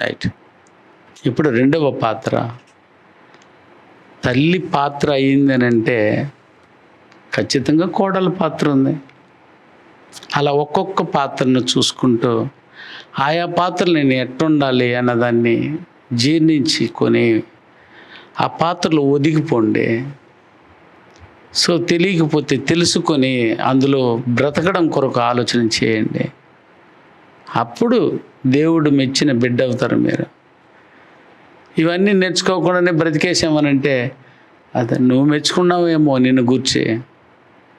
Right. ఇప్పుడు రెండవ పాత్ర తల్లి పాత్ర అయిందని అంటే ఖచ్చితంగా కోడల పాత్ర ఉంది. అలా ఒక్కొక్క పాత్రను చూసుకుంటూ ఆయా పాత్రలు నేను ఎట్టుండాలి అన్నదాన్ని జీర్ణించుకొని ఆ పాత్రలో ఒదిగిపోండి. సో తెలియకపోతే తెలుసుకొని అందులో బ్రతకడం కొరకు ఆలోచన చేయండి. అప్పుడు దేవుడు మెచ్చిన బిడ్డ అవుతారు మీరు. ఇవన్నీ నేర్చుకోకుండానే బ్రతికేసామనంటే అదే నువ్వు మెచ్చుకున్నావేమో నిన్ను గూర్చి,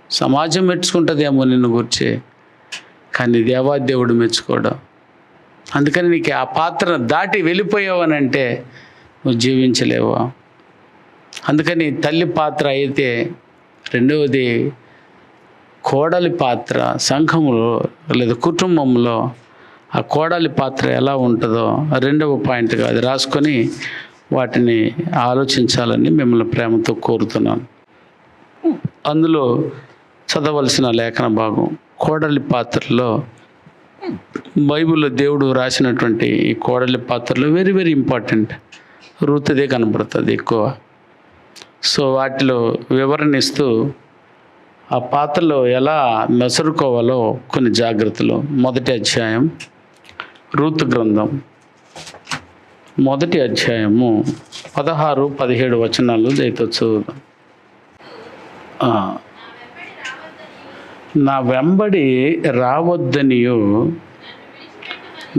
సమాజం మెచ్చుకుంటుందేమో నిన్ను గూర్చి, కానీ దేవాదేవుడు మెచ్చుకోవడం. అందుకని నీకు ఆ పాత్ర దాటి వెళ్ళిపోయావనంటే నువ్వు జీవించలేవు. అందుకని తల్లి పాత్ర అయితే రెండవది కోడలి పాత్ర సంఘములో లేదా కుటుంబంలో ఆ కోడలి పాత్ర ఎలా ఉంటుందో రెండవ పాయింట్గా అది రాసుకొని వాటిని ఆలోచించాలని మిమ్మల్ని ప్రేమతో కోరుతున్నాను. అందులో చదవలసిన లేఖన భాగం కోడలి పాత్రలో బైబిల్లో దేవుడు రాసినటువంటి ఈ కోడలి పాత్రలో వెరీ వెరీ ఇంపార్టెంట్ రూతుదే కనబడుతుంది ఎక్కువ. సో వాటిలో వివరణ ఇస్తూ ఆ పాత్రలో ఎలా మెసరుకోవాలో కొన్ని జాగ్రత్తలు. మొదటి అధ్యాయం రూతు గ్రంథం మొదటి అధ్యాయము 16-17 వచనాలు దయతో చదువుదాం. నా వెంబడి రావద్దనియు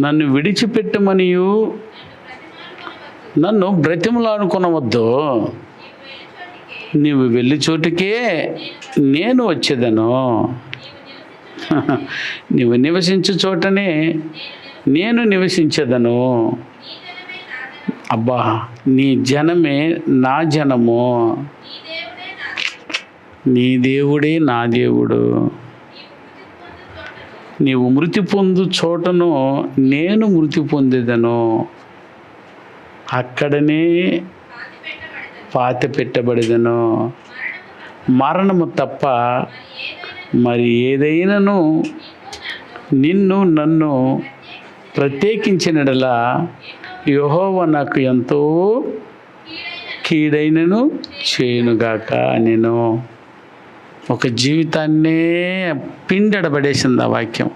నన్ను విడిచిపెట్టమనియు నన్ను బ్రతిమలాడుకొనవద్దు. నీవు వెళ్ళి చోటుకే నేను వచ్చేదను. నీవు నివసించే చోటనే నేను నివసించేదను. అబ్బా, నీ జనమే నా జనము, నీ దేవుడే నా దేవుడు. నీవు మృతి పొందు చోటను నేను మృతి పొందేదను. అక్కడనే పాతి పెట్టబడేదను. మరణము తప్ప మరి ఏదైనాను నిన్ను నన్ను ప్రత్యేకించినడలా యెహోవా నాకు ఎంతో కీడైనను చేయునుగాక. నేను ఒక జీవితాన్నే పిండడబడేసింది ఆ వాక్యం.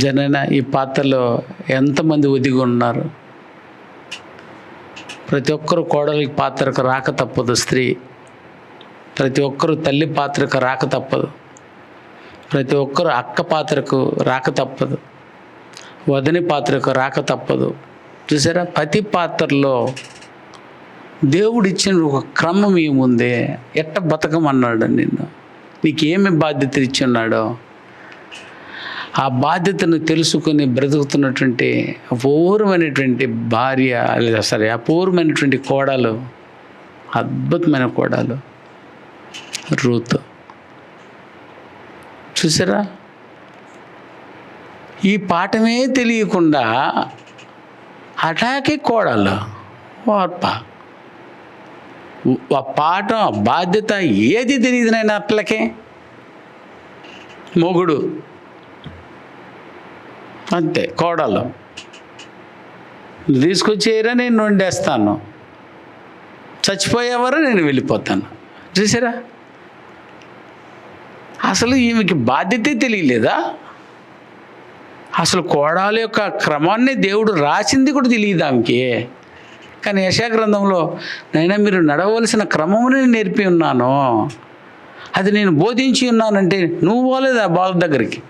జనన ఈ పాత్రలో ఎంతమంది ఒదిగి ఉన్నారు. ప్రతి ఒక్కరు కోడలి పాత్రకు రాక తప్పదు. స్త్రీ ప్రతి ఒక్కరు తల్లి పాత్రకు రాక తప్పదు. ప్రతి ఒక్కరు అక్క పాత్రకు రాక తప్పదు. వదిని పాత్రకు రాక తప్పదు. చూసారా, ప్రతి పాత్రలో దేవుడు ఇచ్చిన ఒక క్రమం ఏముంది. ఎట్ట బతకమన్నాడు నిన్ను, నీకేమి బాధ్యతలు ఇచ్చున్నాడో ఆ బాధ్యతను తెలుసుకొని బ్రతుకుతున్నటువంటి అపూర్వమైనటువంటి భార్య, లేదా సరే అపూర్వమైనటువంటి కోడలు, అద్భుతమైన కోడలు రూతు. చూసారా, ఈ పాఠమే తెలియకుండా అటాకే కోడలు ఆ పాఠం బాధ్యత ఏది తెలియదు నాయన అట్లకే. మొగుడు అంతే, కోడలు తీసుకొచ్చేయరా నేను వండేస్తాను, చచ్చిపోయేవారు నేను వెళ్ళిపోతాను. చూసారా, అసలు ఈమెకి బాధ్యతే తెలియలేదా? అసలు కోడల యొక్క క్రమాన్ని దేవుడు రాసింది కూడా తెలియదు ఆమెకి. కానీ యెషయా గ్రంథంలో నైనా మీరు నడవలసిన క్రమముని నేర్పి ఉన్నాను, అది నేను బోధించి ఉన్నానంటే నువ్వు పోలేదు ఆ బాల దగ్గరికి.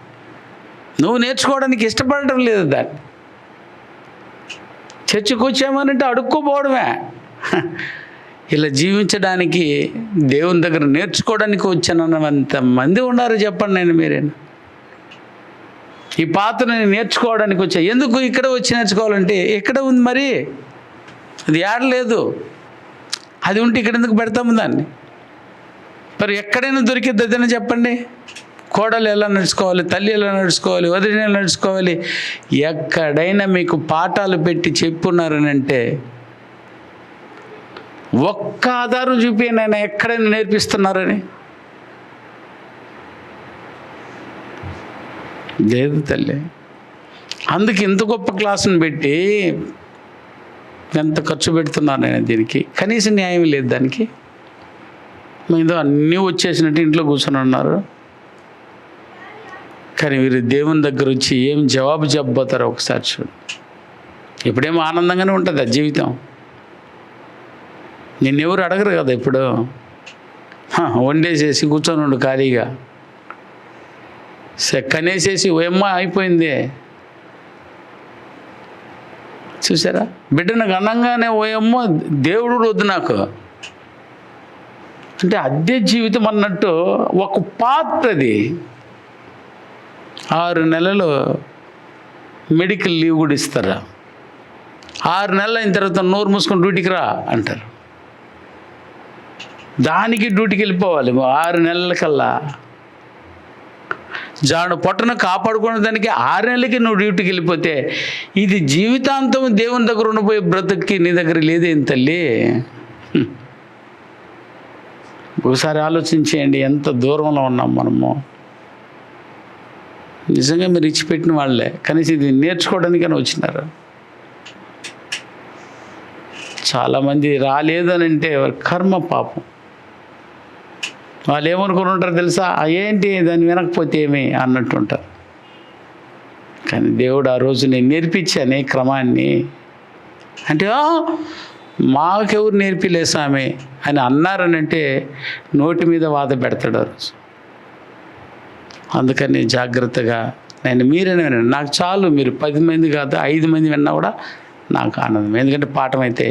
నువ్వు నేర్చుకోవడానికి ఇష్టపడటం లేదు. దాన్ని చర్చకు వచ్చామనంటే అడుక్కోపోవడమే. ఇలా జీవించడానికి దేవుని దగ్గర నేర్చుకోవడానికి వచ్చానన్నంత మంది ఉన్నారు. చెప్పండి నేను మీరేనా? ఈ పాత్రని నేర్చుకోవడానికి వచ్చా. ఎందుకు ఇక్కడ వచ్చి నేర్చుకోవాలంటే ఎక్కడ ఉంది మరి? అది ఏడలేదు. అది ఉంటే ఇక్కడ ఎందుకు పెడతాము దాన్ని? మరి ఎక్కడైనా దొరికిద్ది అదేనా చెప్పండి? కోడలు ఎలా నడుచుకోవాలి, తల్లి ఎలా నడుచుకోవాలి, వదిన ఎలా నడుచుకోవాలి, ఎక్కడైనా మీకు పాఠాలు పెట్టి చెప్పున్నారని అంటే ఒక్క ఆధారం చూపినైనా ఎక్కడైనా నేర్పిస్తున్నారని లేదు తల్లి. అందుకు ఇంత గొప్ప క్లాసుని పెట్టి ఎంత ఖర్చు పెడుతున్నాను నేను దీనికి, కనీసం న్యాయం లేదు దానికి. ఏదో అన్నీ వచ్చేసినట్టు ఇంట్లో కూర్చొని ఉన్నారు. కానీ వీరు దేవుని దగ్గర వచ్చి ఏం జవాబు చెప్పబోతారో ఒకసారి చూడు. ఇప్పుడేమో ఆనందంగానే ఉంటుంది ఆ జీవితం. నిన్నెవరు అడగరు కదా ఇప్పుడు. వండేసేసి కూర్చొని ఉండు ఖాళీగా, కనేసేసి ఓయమ్మ అయిపోయింది. చూసారా, బిడ్డను గణంగానే ఓయమ్మ దేవుడు వద్దు నాకు అంటే అదే జీవితం అన్నట్టు ఒక పాత్రది. 6 నెలలు మెడికల్ లీవ్ కూడా ఇస్తారా? 6 నెలలు అయిన తర్వాత నోరు మూసుకొని డ్యూటీకి రా అంటారు. దానికి డ్యూటీకి వెళ్ళిపోవాలి 6 నెలలకల్లా. జాడు పొట్టను కాపాడుకునే దానికి 6 నెలలకి నువ్వు డ్యూటీకి వెళ్ళిపోతే ఇది జీవితాంతం దేవుని దగ్గర ఉండిపోయే బ్రతుక్కి నీ దగ్గర లేదేం తల్లి? ఒకసారి ఆలోచించేయండి, ఎంత దూరంలో ఉన్నాం మనము. నిజంగా మీరు ఇచ్చిపెట్టిన వాళ్ళే, కనీసం ఇది నేర్చుకోవడానికైనా వచ్చినారు. చాలామంది రాలేదని అంటే కర్మ, పాపం. వాళ్ళు ఏమనుకుని ఉంటారు తెలుసా? ఏంటి దాన్ని వినకపోతే ఏమి అన్నట్టు ఉంటారు. కానీ దేవుడు ఆ రోజు నేను నేర్పించాను క్రమాన్ని అంటే, మాకెవరు నేర్పిలే స్వామి అని అన్నారనంటే నోటి మీద వాత పెడతాడు ఆ రోజు. అందుకని జాగ్రత్తగా మీరైనా వినండి, నాకు చాలు. మీరు 10 మంది కాదు 5 మంది విన్నా కూడా నాకు ఆనందం. ఎందుకంటే పాఠం అయితే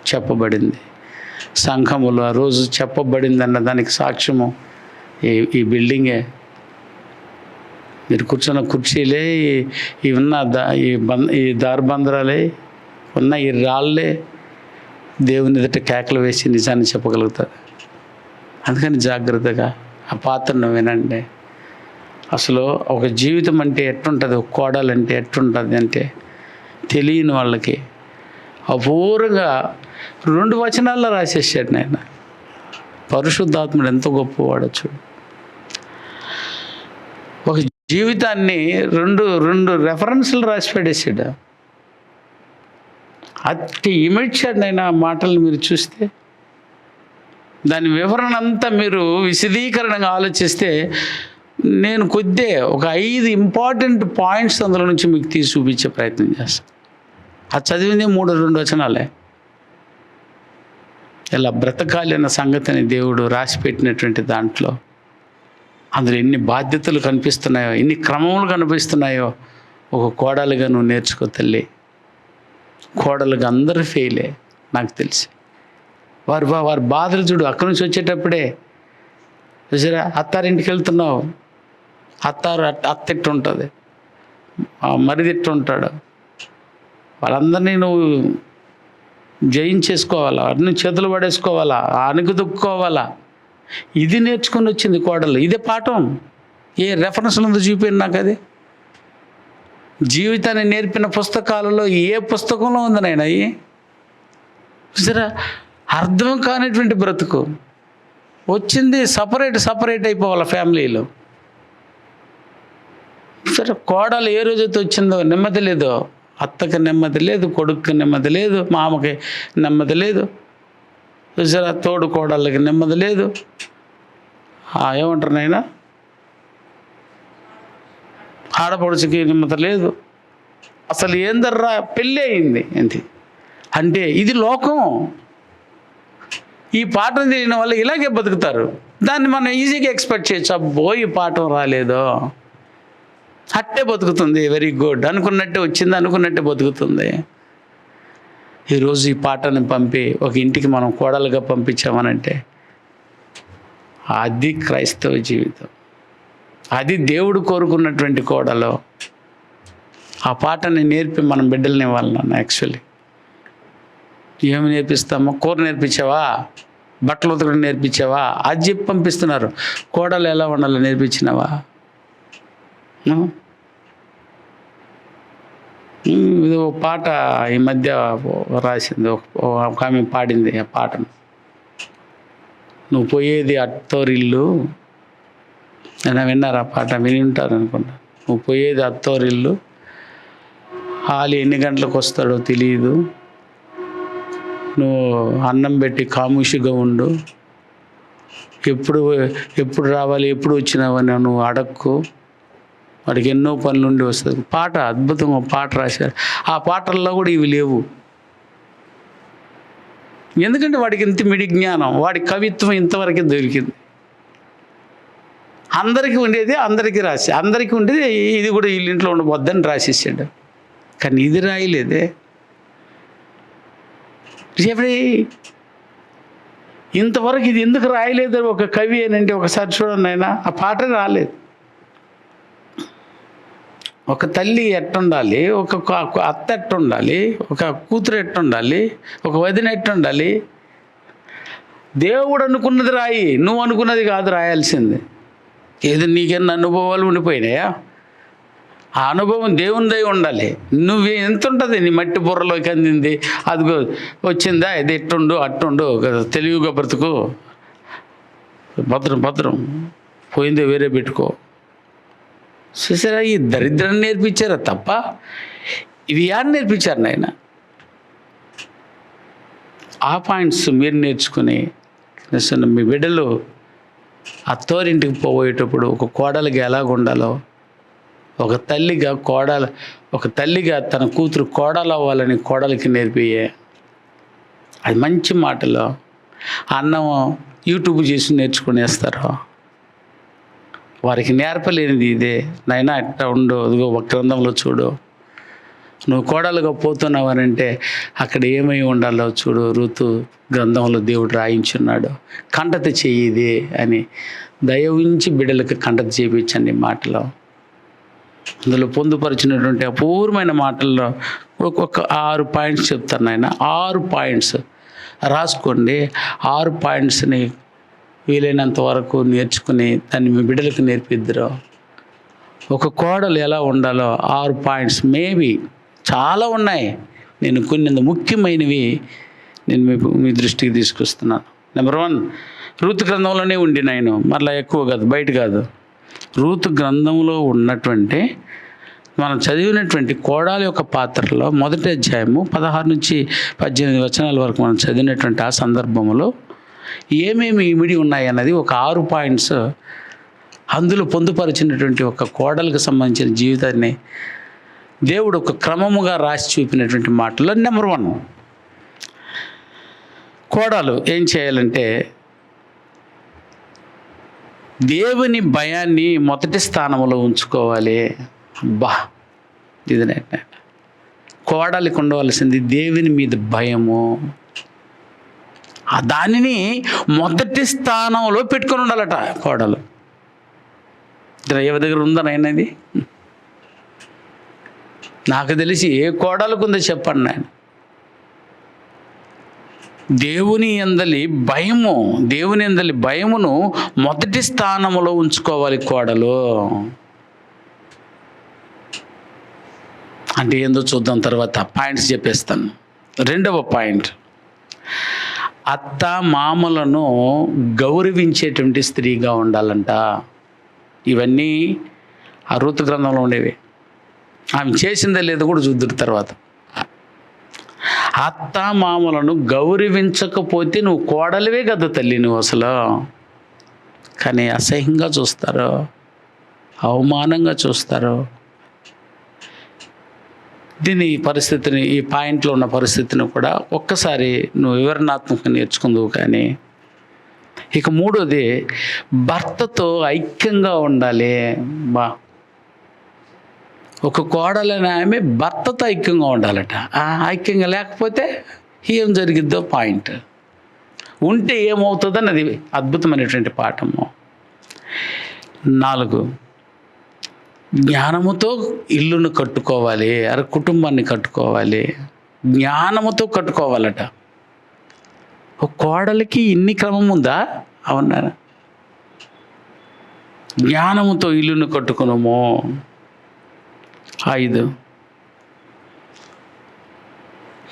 చెప్పబడింది, సంఘములో ఆ రోజు చెప్పబడింది అన్న దానికి సాక్ష్యము ఈ బిల్డింగే. మీరు కూర్చున్న కుర్చీలే, ఈ ఉన్న ఈ దారబంధరాలే, ఉన్న ఈ రాళ్ళే దేవుని ఎదుట కేకలు వేసి నిజాన్ని చెప్పగలుగుతారు. అందుకని జాగ్రత్తగా ఆ పాత్రను వినండి. అసలు ఒక జీవితం అంటే ఎట్టుంటుంది, ఒక కోడలంటే ఎట్టుంటుంది అంటే తెలియని వాళ్ళకి అపూర్వంగా 2 వచనాల్లో రాసేసాడు నాయన. పరిశుద్ధాత్ముడు ఎంత గొప్పవాడో చూడు. ఒక జీవితాన్ని రెండు రెఫరెన్స్లు రాసి పెట్టేసాడు. అతి ఇమిడ్చాడు నాయన ఆ మాటలు మీరు చూస్తే. దాని వివరణ అంతా మీరు విశదీకరణగా ఆలోచిస్తే నేను ఒక 5 ఇంపార్టెంట్ పాయింట్స్ అందులో నుంచి మీకు తీసి చూపించే ప్రయత్నం చేస్తాను. అది చదివింది 2 వచనాలే. ఇలా బ్రతకాలి అన్న సంగతిని దేవుడు రాసి పెట్టినటువంటి దాంట్లో అందులో ఎన్ని బాధ్యతలు కనిపిస్తున్నాయో, ఎన్ని క్రమములు కనిపిస్తున్నాయో ఒక కోడలుగా నువ్వు నేర్చుకో తల్లి. కోడలుగా అందరూ ఫెయిలే నాకు తెలిసి. వారి బాధలు చూడు. అక్కడి నుంచి వచ్చేటప్పుడే చూసారా, అత్తారింటికి వెళ్తున్నావు, అత్తిట్టు ఉంటుంది, మరిదిట్టు ఉంటాడు. వాళ్ళందరినీ నువ్వు జయించేసుకోవాలా, అన్ని చేతులు పడేసుకోవాలా, అణుకుదుక్కోవాలా. ఇది నేర్చుకొని వచ్చింది కోడలు. ఇదే పాఠం. ఏ రెఫరెన్స్ ఉందో చూపించండి నాకు. అది జీవితాన్ని నేర్పిన పుస్తకాలలో ఏ పుస్తకంలో ఉంది నాయన? చూసారా, అర్థం కానిటువంటి బ్రతుకు వచ్చింది. సపరేట్ అయిపోవాలి ఫ్యామిలీలో. సరే, కోడలు ఏ రోజైతే వచ్చిందో నెమ్మది లేదో, అత్తకి నెమ్మది లేదు, కొడుక్కి నెమ్మది లేదు, మామకి నెమ్మది లేదు. చూసారా, తోడు కోడళ్ళకి నెమ్మది లేదు. ఏమంటారు నాయన, ఆడపడుచుకి నెమ్మది లేదు. అసలు ఏందర్రా, పెళ్ళి అయింది ఏంటి అంటే ఇది లోకం. ఈ పాఠం తెలియని వాళ్ళు ఇలాగే బతుకుతారు. దాన్ని మనం ఈజీగా ఎక్స్పెక్ట్ చేయొచ్చు. అబ్బో ఈ పాఠం రాలేదో, అట్టే బతుకుతుంది, వెరీ గుడ్ అనుకున్నట్టే వచ్చింది, అనుకున్నట్టే బతుకుతుంది. ఈరోజు ఈ పాఠాన్ని పంపి ఒక ఇంటికి మనం కోడలుగా పంపించామనంటే అది క్రైస్తవ జీవితం. అది దేవుడు కోరుకున్నటువంటి కోడలు. ఆ పాఠాన్ని నేర్పి మనం బిడ్డల్ని ఇవ్వాలన్నా. యాక్చువల్లీ ఏమి నేర్పిస్తామో, కూర నేర్పించావా, బట్టలు ఉతకడం నేర్పించావా, అది చెప్పి పంపిస్తున్నారు. కోడలు ఎలా ఉండాలో నేర్పించినావా? ఇది ఒక పాట ఈ మధ్య రాసింది, ఒక ఆమె పాడింది ఆ పాటను. నువ్వు పోయేది అత్తోరిల్లు. నేను విన్నారా పాట? విని ఉంటారు అనుకుంటా. నువ్వు పోయేది అత్తోరిల్లు, హాలి ఎన్ని గంటలకు వస్తాడో తెలియదు. నువ్వు అన్నం పెట్టి ఖాముషిగా ఉండు. ఎప్పుడు రావాలి, ఎప్పుడు వచ్చినావని నువ్వు అడక్కు. వాడికి ఎన్నో పనులు ఉండి వస్తుంది. పాట అద్భుతంగా పాట రాశారు. ఆ పాటల్లో కూడా ఇవి లేవు. ఎందుకంటే వాడికి ఇంత మిడి జ్ఞానం, వాడి కవిత్వం ఇంతవరకే దొరికింది. అందరికీ ఉండేది అందరికీ ఉండేది ఇది కూడా వీళ్ళింట్లో ఉండబోద్దని రాసేసాడు. కానీ ఇది రాయలేదే. ఎప్పుడే ఇంతవరకు ఇది ఎందుకు రాయలేదు ఒక కవి అని అంటే ఒకసారి చూడండి ఆయన, ఆ పాట రాలేదు. ఒక తల్లి ఎట్టుండాలి, ఒక అత్త ఎట్టుండాలి, ఒక కూతురు ఎట్టుండాలి, ఒక వదిన ఎట్టుండాలి. దేవుడు అనుకున్నది రాయి, నువ్వు అనుకున్నది కాదు రాయాల్సింది. ఏదో నీకేమన్నా అనుభవాలు ఉండిపోయినాయా? ఆ అనుభవం దేవునిదై ఉండాలి. నువ్వు ఎంత ఉంటుంది, నీ మట్టి బుర్రలోకి అందింది, అదిగో వచ్చిందా, ఇది ఎట్టుండు అట్టుండు, తెలివిగా బ్రతుకు, భద్రం పోయిందో వేరే పెట్టుకో. చూసారా, ఈ దరిద్రాన్ని నేర్పించారా తప్ప ఇవి యారు నేర్పించారు నాయన? ఆ పాయింట్స్ మీరు నేర్చుకుని మీ బిడ్డలు అత్తోరింటికి పోయేటప్పుడు ఒక కోడలిగా ఎలాగ ఉండాలో, ఒక తల్లిగా తన కూతురు కోడలు అవ్వాలని కోడలికి నేర్పియే. అది మంచి మాటలో. అన్నం యూట్యూబ్ చేసి నేర్చుకునేస్తారు. వారికి నేర్పలేనిది ఇదే. నైనా ఎట్టా ఉండు, అదిగో ఒక గ్రంథంలో చూడు, నువ్వు కోడలుగా పోతున్నావనంటే అక్కడ ఏమై ఉండాలో చూడు. ఋతు గ్రంథంలో దేవుడు రాయించున్నాడు. కంటత చెయ్యిది అని దయ ఉంచి బిడ్డలకు కంటత చేయించండి మాటలో. అందులో పొందుపరిచినటువంటి అపూర్వమైన మాటల్లో ఒక్కొక్క 6 పాయింట్స్ చెప్తాను నాయన. 6 పాయింట్స్ రాసుకోండి. 6 పాయింట్స్ని వీలైనంత వరకు నేర్చుకుని దాన్ని మీ బిడ్డలకు నేర్పిద్దరు. ఒక కోడలు ఎలా ఉండాలో 6 పాయింట్స్, మేబీ చాలా ఉన్నాయి. నేను కొన్ని ముఖ్యమైనవి నేను మీ దృష్టికి తీసుకొస్తున్నాను. నెంబర్ 1, రూతు గ్రంథంలోనే ఉండి నేను మరలా ఎక్కువ కాదు, బయట కాదు. రూతు గ్రంథంలో ఉన్నటువంటి మనం చదివినటువంటి కోడల యొక్క పాత్రలో మొదటి అధ్యాయము 16 నుంచి 18 వచనాల వరకు మనం చదివినటువంటి ఆ సందర్భంలో ఏమేమి ఇమిడి ఉన్నాయి అన్నది ఒక 6 పాయింట్స్ అందులో పొందుపరిచినటువంటి ఒక కోడలకు సంబంధించిన జీవితాన్ని దేవుడు ఒక క్రమముగా రాసి చూపినటువంటి మాటల్లో నెంబర్ 1, కోడలు ఏం చేయాలంటే దేవుని భయాన్ని మొదటి స్థానంలో ఉంచుకోవాలి. అబ్బా, ఇది కోడలికి ఉండవలసింది దేవుని మీద భయము. దానిని మొదటి స్థానంలో పెట్టుకొని ఉండాలట కోడలు. ఎవరి దగ్గర ఉందనైనది నాకు తెలిసి ఏ కోడలకు ఉందో చెప్పండి నాయన. దేవుని యందలి భయమును మొదటి స్థానంలో ఉంచుకోవాలి కోడలు. అంటే ఏందో చూద్దాం, తర్వాత పాయింట్స్ చెప్పేస్తాను. 2వ పాయింట్, అత్త మామలను గౌరవించేటువంటి స్త్రీగా ఉండాలంట. ఇవన్నీ ఆ రూతు గ్రంథంలో ఉండేవి. ఆమె చేసిందే లేదో కూడా చూద్దురు తర్వాత. అత్త మామలను గౌరవించకపోతే నువ్వు కోడలివే కదా తల్లి, నువ్వు అసలు. కానీ అసహ్యంగా చూస్తారు, అవమానంగా చూస్తారు. ఈ పాయింట్లో ఉన్న పరిస్థితిని కూడా ఒక్కసారి నువ్వు వివరణాత్మకంగా నేర్చుకుందువు. కానీ ఇక 3వది, భర్తతో ఐక్యంగా ఉండాలి. ఒక కోడలని ఆమె భర్తతో ఐక్యంగా ఉండాలట. ఐక్యంగా లేకపోతే ఏం జరిగిద్దో పాయింట్, ఉంటే ఏమవుతుందని అది అద్భుతమైనటువంటి పాఠము. 4, జ్ఞానముతో ఇల్లును కట్టుకోవాలి, కుటుంబాన్ని కట్టుకోవాలి, జ్ఞానముతో కట్టుకోవాలట. ఒక కోడలికి ఇన్ని క్రమం ఉందా? అవునా? జ్ఞానముతో ఇల్లును కట్టుకునము. 5,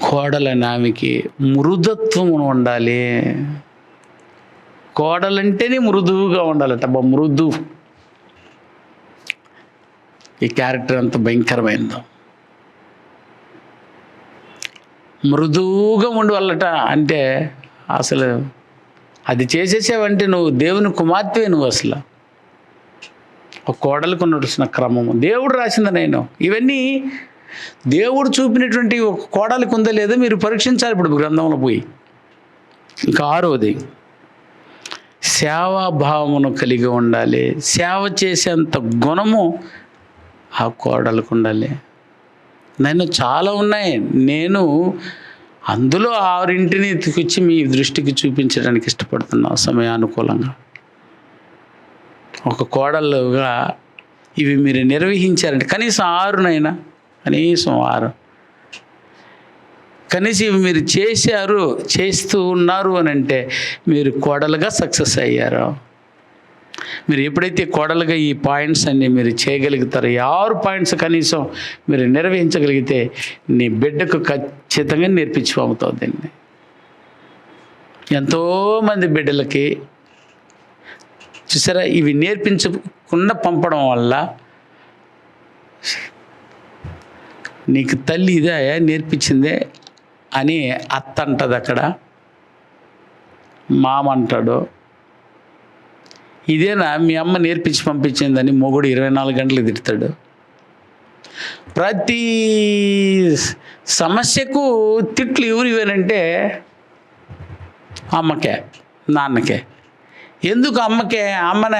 కోడలని ఆమెకి మృదుత్వము ఉండాలి. కోడలంటేనే మృదువుగా ఉండాలట. మృదు, ఈ క్యారెక్టర్ అంత భయంకరమైందో. మృదువుగా ఉండవల్లట. అంటే అసలు అది చేసేసావంటే నువ్వు దేవుని కుమార్తెవే. నువ్వు అసలు ఒక కోడలకు నడుస్తున్న క్రమము దేవుడు రాసింది. నేను ఇవన్నీ దేవుడు చూపినటువంటి ఒక కోడలికి ఉందా లేదా మీరు పరీక్షించాలి ఇప్పుడు గ్రంథంలో పోయి. ఇంకా 6వది, సేవాభావమును కలిగి ఉండాలి. సేవ చేసేంత గుణము ఆ కోడలకు ఉండాలి. నేను చాలా ఉన్నాయి. నేను అందులో 6 తీసుకొచ్చి మీ దృష్టికి చూపించడానికి ఇష్టపడుతున్నా సమయానుకూలంగా. ఒక కోడలుగా ఇవి మీరు నిర్వహించారంటే కనీసం 6, కనీసం 6, కనీసం ఇవి మీరు చేస్తూ ఉన్నారు అని అంటే మీరు కోడలుగా సక్సెస్ అయ్యారు. మీరు ఎప్పుడైతే కోడలుగా ఈ పాయింట్స్ అన్నీ మీరు చేయగలుగుతారో, ఈ 6 పాయింట్స్ కనీసం మీరు నిర్వహించగలిగితే నీ బిడ్డకు ఖచ్చితంగా నేర్పించి పంపుతావు దీన్ని. ఎంతోమంది బిడ్డలకి చూసారా, ఇవి నేర్పించకుండా పంపడం వల్ల నీకు తల్లి ఇదే నేర్పించిందే అని అత్త అంటది, అక్కడ మామ అంటాడు. ఇదేనా మీ అమ్మ నేర్పించి పంపించిందని మొగుడు 24 గంటలు తిడతాడు. ప్రతి సమస్యకు తిట్లు ఎవరివేనంటే అమ్మకే, నాన్నకే. ఎందుకు అమ్మకే? అమ్మని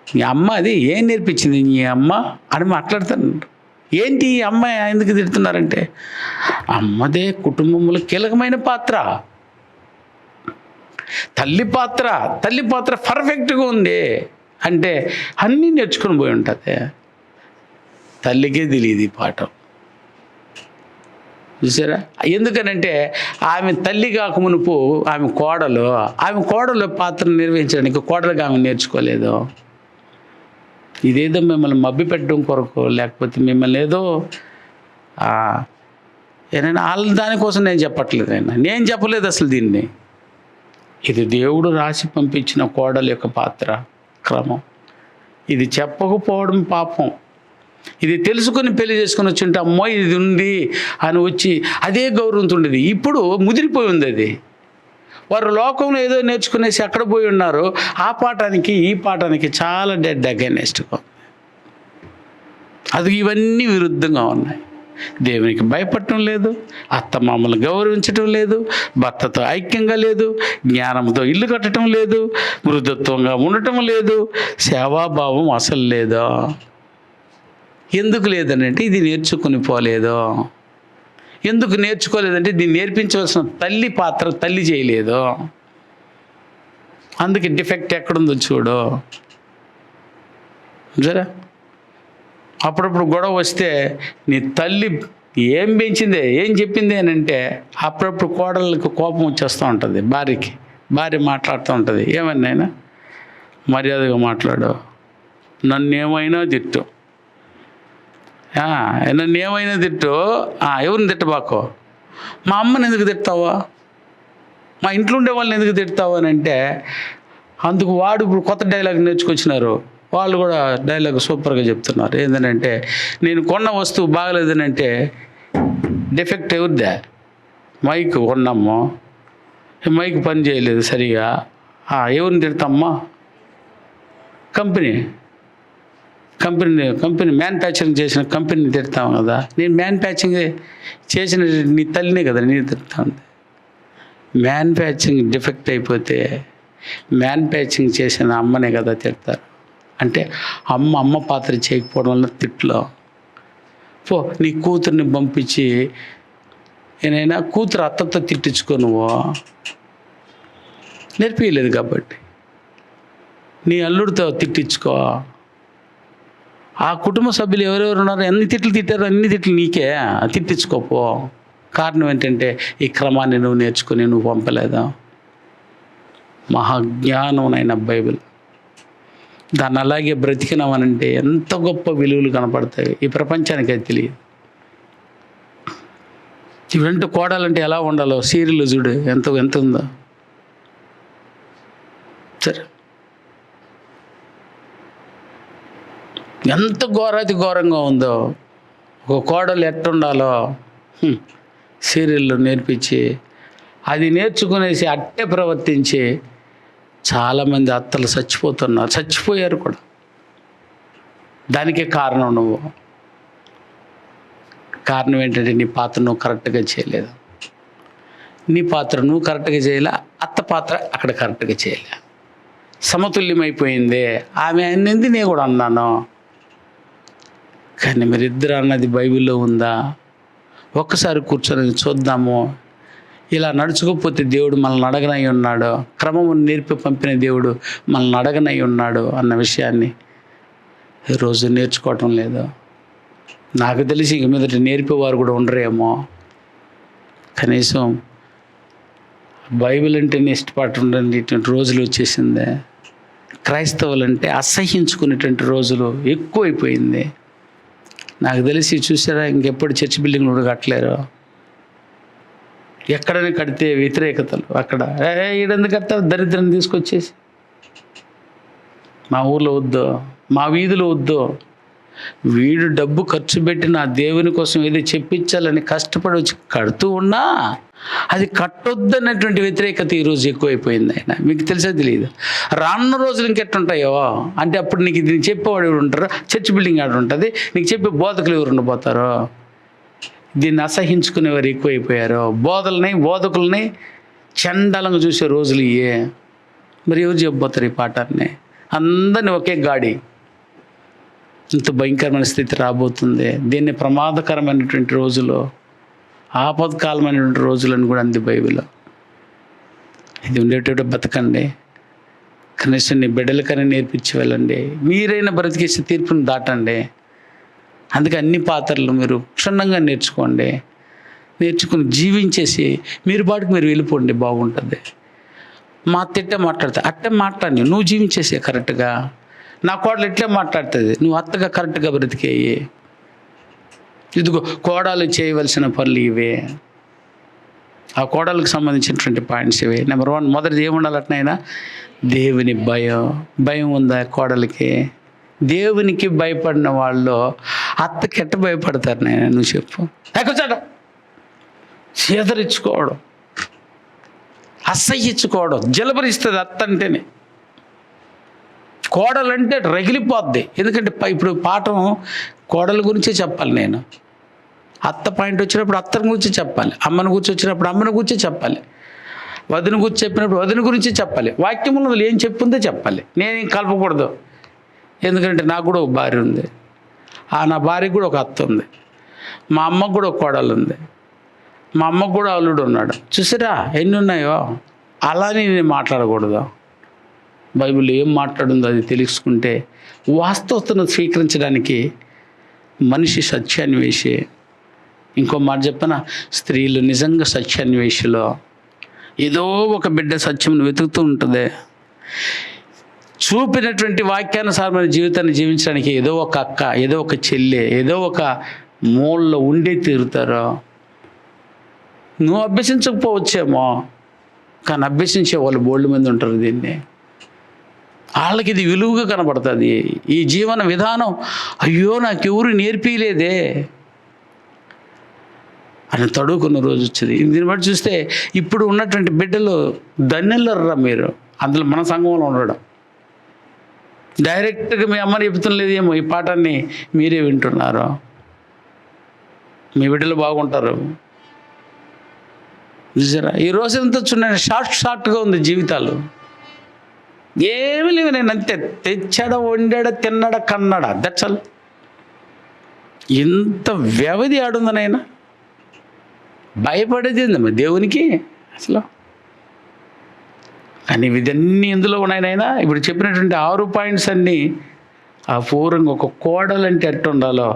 నీ అమ్మ అది ఏం నేర్పించింది నీ అమ్మ అని మాట్లాడతాను. ఏంటి అమ్మ ఎందుకు తిడుతున్నారంటే అమ్మదే కుటుంబంలో కీలకమైన పాత్ర. తల్లి పాత్ర పర్ఫెక్ట్గా ఉంది అంటే అన్నీ నేర్చుకుని పోయి ఉంటుంది. తల్లికే తెలియదు ఈ పాఠం. చూసారా? ఎందుకనంటే ఆమె తల్లి కాక మునుపు ఆమె కోడలు పాత్ర నిర్వహించడానికి కోడలుగా ఆమె నేర్చుకోలేదు. ఇదేదో మిమ్మల్ని మభ్య పెట్టడం కొరకు, లేకపోతే మిమ్మల్ని ఏదో ఏదైనా వాళ్ళ దానికోసం నేను చెప్పట్లేదు. నేను చెప్పలేదు అసలు దీన్ని. ఇది దేవుడు రాసి పంపించిన కోడల యొక్క పాత్ర క్రమం. ఇది చెప్పకపోవడం పాపం. ఇది తెలుసుకొని పెళ్లి చేసుకొని వచ్చింటే అమ్మో ఇది ఉంది అని వచ్చి అదే గౌరవంతో ఉండేది. ఇప్పుడు ముదిరిపోయి ఉంది అది. వారు లోకంలో ఏదో నేర్చుకునేసి అక్కడ పోయి ఉన్నారు. ఆ పాఠానికి ఈ పాఠానికి చాలా డెడ్ అగైనెస్ట్గా ఉంది. అది ఇవన్నీ విరుద్ధంగా ఉన్నాయి. దేవునికి భయపడటం లేదు, అత్తమామలు గౌరవించటం లేదు, భర్తతో ఐక్యంగా లేదు, జ్ఞానంతో ఇల్లు కట్టడం లేదు, మృదుత్వంగా ఉండటం లేదు, సేవాభావం అసలు లేదు. ఎందుకు లేదనంటే ఇది నేర్చుకుని పోలేదు. ఎందుకు నేర్చుకోలేదంటే దీన్ని నేర్పించవలసిన తల్లి పాత్ర తల్లి చేయలేదు. అందుకే డిఫెక్ట్ ఎక్కడుందో చూడు. జరా అప్పుడప్పుడు గొడవ వస్తే నీ తల్లి ఏం పెంచిందే ఏం చెప్పింది అని అంటే అప్పుడప్పుడు కోడళ్ళకి కోపం వచ్చేస్తూ ఉంటుంది. భార్య మాట్లాడుతూ ఉంటుంది, ఏమన్నా మర్యాదగా మాట్లాడు, నన్నేమైనా తిట్టు, నన్నేమైనా తిట్టు, ఎవరిని తిట్టబాకో, మా అమ్మని ఎందుకు తిడతావా, మా ఇంట్లో ఉండే వాళ్ళని ఎందుకు తిడతావు అని అంటే అందుకు వాడు ఇప్పుడు కొత్త డైలాగ్ నేర్చుకొచ్చినారు. వాళ్ళు కూడా డైలాగ్ సూపర్గా చెప్తున్నారు. ఏంటంటే నేను కొన్న వస్తువు బాగలేదని అంటే డిఫెక్ట్ ఎవరిదే? మైక్ కొన్నాము, మైక్ పని చేయలేదు సరిగా, ఎవరిని తిడతామ్మా? కంపెనీ మ్యానుఫ్యాక్చరింగ్ చేసిన కంపెనీని తిడతాము కదా. నేను మ్యానుఫ్యాక్చరింగ్ చేసిన నీ తల్లినే కదా నేను తిడతాను. మ్యానుఫ్యాక్చరింగ్ డిఫెక్ట్ అయిపోతే మ్యానుఫ్యాక్చరింగ్ చేసిన అమ్మనే కదా తిడతారు. అంటే అమ్మ పాత్ర చేయకపోవడం వల్ల తిట్లో. నీ కూతుర్ని పంపించి ఏనైనా కూతురు అత్తతో తిట్టించుకో, నువ్వు నేర్పించలేదు కాబట్టి నీ అల్లుడితో తిట్టించుకో. ఆ కుటుంబ సభ్యులు ఎవరెవరు ఉన్నారో ఎన్ని తిట్లు తిట్టారో అన్ని తిట్లు నీకే, తిట్టించుకోపో. కారణం ఏంటంటే ఈ క్రమాన్ని నువ్వు నేర్చుకుని నువ్వు పంపలేదా? మహాజ్ఞానమైన బైబిల్, దాన్ని అలాగే బ్రతికినామనంటే ఎంత గొప్ప విలువలు కనపడతాయి. ఈ ప్రపంచానికి అది తెలియదు. ఇవంటే కోడాలంటే ఎలా ఉండాలో సీరియల్ చూడు, ఎంత ఉందో. సరే, ఎంత ఘోరాతి ఘోరంగా ఉందో. ఒక కోడలు ఎట్టుండాలో సీరియల్లో నేర్పించి అది నేర్చుకునేసి అట్టే ప్రవర్తించి చాలామంది అత్తలు చచ్చిపోయారు కూడా. దానికే కారణం నువ్వు. కారణం ఏంటంటే నీ పాత్ర నువ్వు కరెక్ట్గా చేయలేదు. నీ పాత్ర నువ్వు కరెక్ట్గా చేయలే, అత్త పాత్ర అక్కడ కరెక్ట్గా చేయలే. సమతుల్యమైపోయింది. ఆమె అన్నింది, నేను కూడా అన్నాను. కానీ మీరిద్దరు అన్నది బైబిల్లో ఉందా? ఒక్కసారి కూర్చొని చూద్దాము. ఇలా నడుచుకోకపోతే దేవుడు మనల్ని అడగనై ఉన్నాడు, క్రమము నేర్పి పంపిన దేవుడు మనల్ని అడగనై ఉన్నాడు అన్న విషయాన్ని ఈరోజు నేర్చుకోవటం లేదు. నాకు తెలిసి ఇక మీదట నేర్పేవారు కూడా ఉండరేమో. కనీసం బైబిల్ అంటేనే ఇష్టపడుతుండేటువంటి రోజులు వచ్చేసిందే. క్రైస్తవులంటే అసహ్యించుకునేటువంటి రోజులు ఎక్కువైపోయింది. నాకు తెలిసి చూసారా, ఇంకెప్పుడు చర్చ్ బిల్డింగ్లు కూడా కట్టలేరు. ఎక్కడైనా కడితే వ్యతిరేకతలు. అక్కడ ఈడెందుకు కడతారు, దరిద్రాన్ని తీసుకొచ్చేసి మా ఊర్లో వద్దు, మా వీధిలో వద్దు. వీడు డబ్బు ఖర్చు పెట్టి నా దేవుని కోసం ఏదో చెప్పించాలని కష్టపడి వచ్చి కడుతూ ఉన్నా అది కట్టొద్దన్నటువంటి వ్యతిరేకత ఈరోజు ఎక్కువైపోయింది. ఆయన మీకు తెలిసే తెలియదు. రానున్న రోజులు ఇంకెట్టుంటాయో అంటే అప్పుడు నీకు ఇది చెప్పేవాడు ఎవరు ఉంటారో, చర్చ్ బిల్డింగ్ ఆడ ఉంటుంది, నీకు చెప్పే బోధకులు ఎవరు ఉండిపోతారో. దీన్ని అసహించుకునేవారు ఎక్కువైపోయారు. బోధకుల్ని చండాలంగా చూసే రోజులు ఇయే. మరి ఎవరు చెప్పబోతారు ఈ పాఠాన్ని? అందరినీ ఒకే గాడి. ఇంత భయంకరమైన స్థితి రాబోతుంది. దీన్ని ప్రమాదకరమైనటువంటి రోజులు, ఆపత్కాలమైనటువంటి రోజులని కూడా అంది బైబిల్లో. ఇది ఉండేటట్టు బతకండి. కనీసం నీ బిడ్డలకని నేర్పించి వెళ్ళండి. మీరైనా బ్రతికేసి తీర్పుని దాటండి. అందుకే అన్ని పాత్రలు మీరు క్షుణ్ణంగా నేర్చుకోండి. నేర్చుకుని జీవించేసి మీరు పాటికి మీరు వెళ్ళిపోండి, బాగుంటుంది. మా అత్త ఎట్టే మాట్లాడుతుంది, అట్టే మాట్లాడి నువ్వు జీవించేసే కరెక్ట్గా. నా కోడలు ఎట్లే మాట్లాడుతుంది, నువ్వు అత్తగా కరెక్ట్గా బ్రతికేయి. ఇదిగో కోడలు చేయవలసిన పనులు ఇవే. ఆ కోడలకు సంబంధించినటువంటి పాయింట్స్ ఇవే. నెంబర్ 1 మొదటిది ఏముండాలి అట్నైనా? దేవుని భయం ఉందా కోడలికి? దేవునికి భయపడిన వాళ్ళు అత్తకి ఎట్ట భయపడతారు? నేను నువ్వు చెప్పు. ఎక్కచాట చేదరించుకోవడం, అసహ్యించుకోవడం, జలబరిస్తుంది అత్త అంటేనే. కోడలంటే రగిలిపోద్ది. ఎందుకంటే ఇప్పుడు పాఠం కోడల గురించే చెప్పాలి నేను. అత్త పాయింట్ వచ్చినప్పుడు అత్తని గురించి చెప్పాలి, అమ్మని గురించి వచ్చినప్పుడు అమ్మని గురించి చెప్పాలి, వదిన గురించి చెప్పినప్పుడు వదిన గురించి చెప్పాలి. వాక్యములో ఏం చెప్పుందో చెప్పాలి, నేనేం కలపకూడదు. ఎందుకంటే నాకు కూడా ఒక భార్య ఉంది, నా భార్యకు కూడా ఒక అత్త ఉంది, మా అమ్మకు కూడా ఒక కోడలు ఉంది, మా అమ్మకు కూడా అల్లుడు ఉన్నాడు. చూసారా ఎన్ని ఉన్నాయో. అలానే నేను మాట్లాడకూడదు. బైబిల్ ఏం మాట్లాడుందో అది తెలుసుకుంటే వాస్తవతను స్వీకరించడానికి మనిషి సత్యాన్వేషి. ఇంకో మాట చెప్పన, స్త్రీలు నిజంగా సత్యాన్వేషిలో. ఏదో ఒక బిడ్డ సత్యంను వెతుకుతూ ఉంటుంది. చూపినటువంటి వాక్యానుసారమైన జీవితాన్ని జీవించడానికి ఏదో ఒక అక్క, ఏదో ఒక చెల్లె, ఏదో ఒక మూలలో ఉండే తీరుతారో. నువ్వు అభ్యసించకపోవచ్చేమో, కానీ అభ్యసించే వాళ్ళు బోల్డ్ మంది ఉంటారు. దీన్ని వాళ్ళకి ఇది విలువగా కనబడుతుంది. ఈ జీవన విధానం అయ్యో నాకెవరు నేర్పిలేదే అని తడుకున్న రోజు వచ్చింది. దీన్ని బట్టి చూస్తే ఇప్పుడు ఉన్నటువంటి బిడ్డలు ధన్యులరా మీరు. అందులో మన సంఘంలో ఉండడం. డైరెక్ట్గా మీ అమ్మని చెబుతున్నలేదు ఏమో, ఈ పాఠాన్ని మీరే వింటున్నారు. మీ బిడ్డలు బాగుంటారు. చూసారా ఈ రోజంతా చూడండి, షార్ట్గా ఉంది జీవితాలు. ఏమి లేవు. నేను అంతే తెచ్చాడ, వండాడ, తిన్నాడ, కన్నాడ, దచ్చల్. ఇంత వ్యవధి ఆడుందనైనా భయపడేది ఏందమ్మా దేవునికి అసలు. కానీ ఇవన్నీ ఎందులో ఉన్నాయనైనా ఇప్పుడు చెప్పినటువంటి 6 పాయింట్స్ అన్నీ ఆ పూర్వంగా ఒక కోడలంటే ఎట్టు ఉండాలో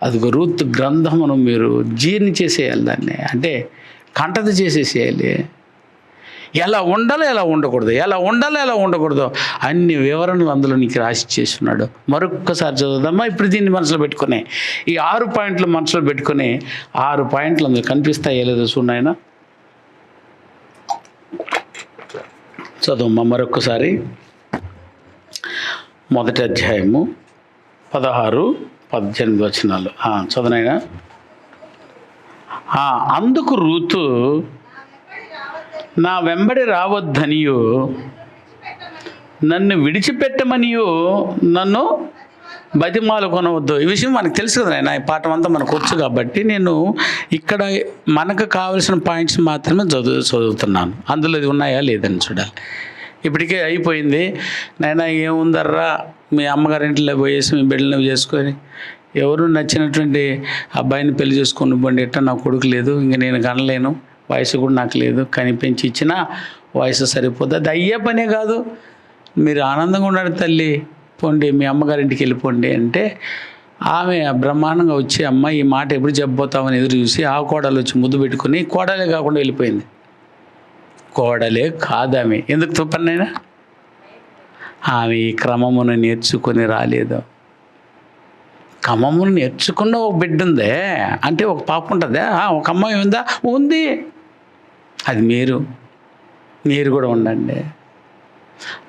అది రూతు గ్రంథమును మీరు జీర్ణి చేసేయాలి. దాన్ని అంటే కంటత చేసేసేయాలి. ఎలా ఉండాలో ఎలా ఉండకూడదు, ఎలా ఉండాలో ఎలా ఉండకూడదు అన్ని వివరణలు అందులో నీకు రాసి చేస్తున్నాడు. మరొక్కసారి చదువుదామా? ఇప్పుడు దీన్ని మనసులో పెట్టుకుని ఈ 6 పాయింట్లు మనసులో పెట్టుకుని 6 పాయింట్లు అందులో కనిపిస్తాయో లేదో చూడాయన చదువుమ్మా మరొక్కసారి. మొదటి అధ్యాయము 16-18 వచనాలు చదవనైనా. అందుకు రూతు నా వెంబడి రావద్దనియు నన్ను విడిచిపెట్టమనియు నన్ను బతిమాలు కొనవద్దు. ఈ విషయం మనకు తెలుసు కదా నాయన, ఈ పాఠం అంతా మనకు వచ్చు కాబట్టి నేను ఇక్కడ మనకు కావలసిన పాయింట్స్ మాత్రమే చదువుతున్నాను. అందులో ఇది ఉన్నాయా లేదని చూడాలి. ఇప్పటికే అయిపోయింది నాయన, ఏముందర్రా మీ అమ్మగారింట్లో పోయేసి మీ బిడ్డలను చేసుకొని ఎవరు నచ్చినటువంటి అబ్బాయిని పెళ్లి చేసుకొని ఇవ్వండి, ఎట్టా నా కొడుకు లేదు, ఇంక నేను కనలేను, వయసు కూడా నాకు లేదు, కనిపించి ఇచ్చినా వయసు సరిపోతుంది, అది అయ్యే పనే కాదు, మీరు ఆనందంగా ఉండండి తల్లి, పోండి మీ అమ్మగారింటికి వెళ్ళిపోండి అంటే ఆమె బ్రహ్మాండంగా వచ్చి అమ్మ ఈ మాట ఎప్పుడు చెప్పబోతామని ఎదురు చూసి ఆ కోడలు వచ్చి ముద్దు పెట్టుకుని కోడలే కాకుండా వెళ్ళిపోయింది. కోడలే కాదామె. ఎందుకు తప్పనైనా ఆమె ఈ క్రమమును నేర్చుకొని రాలేదు. క్రమమును నేర్చుకున్న ఒక బిడ్డ ఉందే అంటే ఒక పాప ఉంటుందా, ఒక అమ్మాయి ఉందా, ఉంది. అది మీరు కూడా ఉండండి.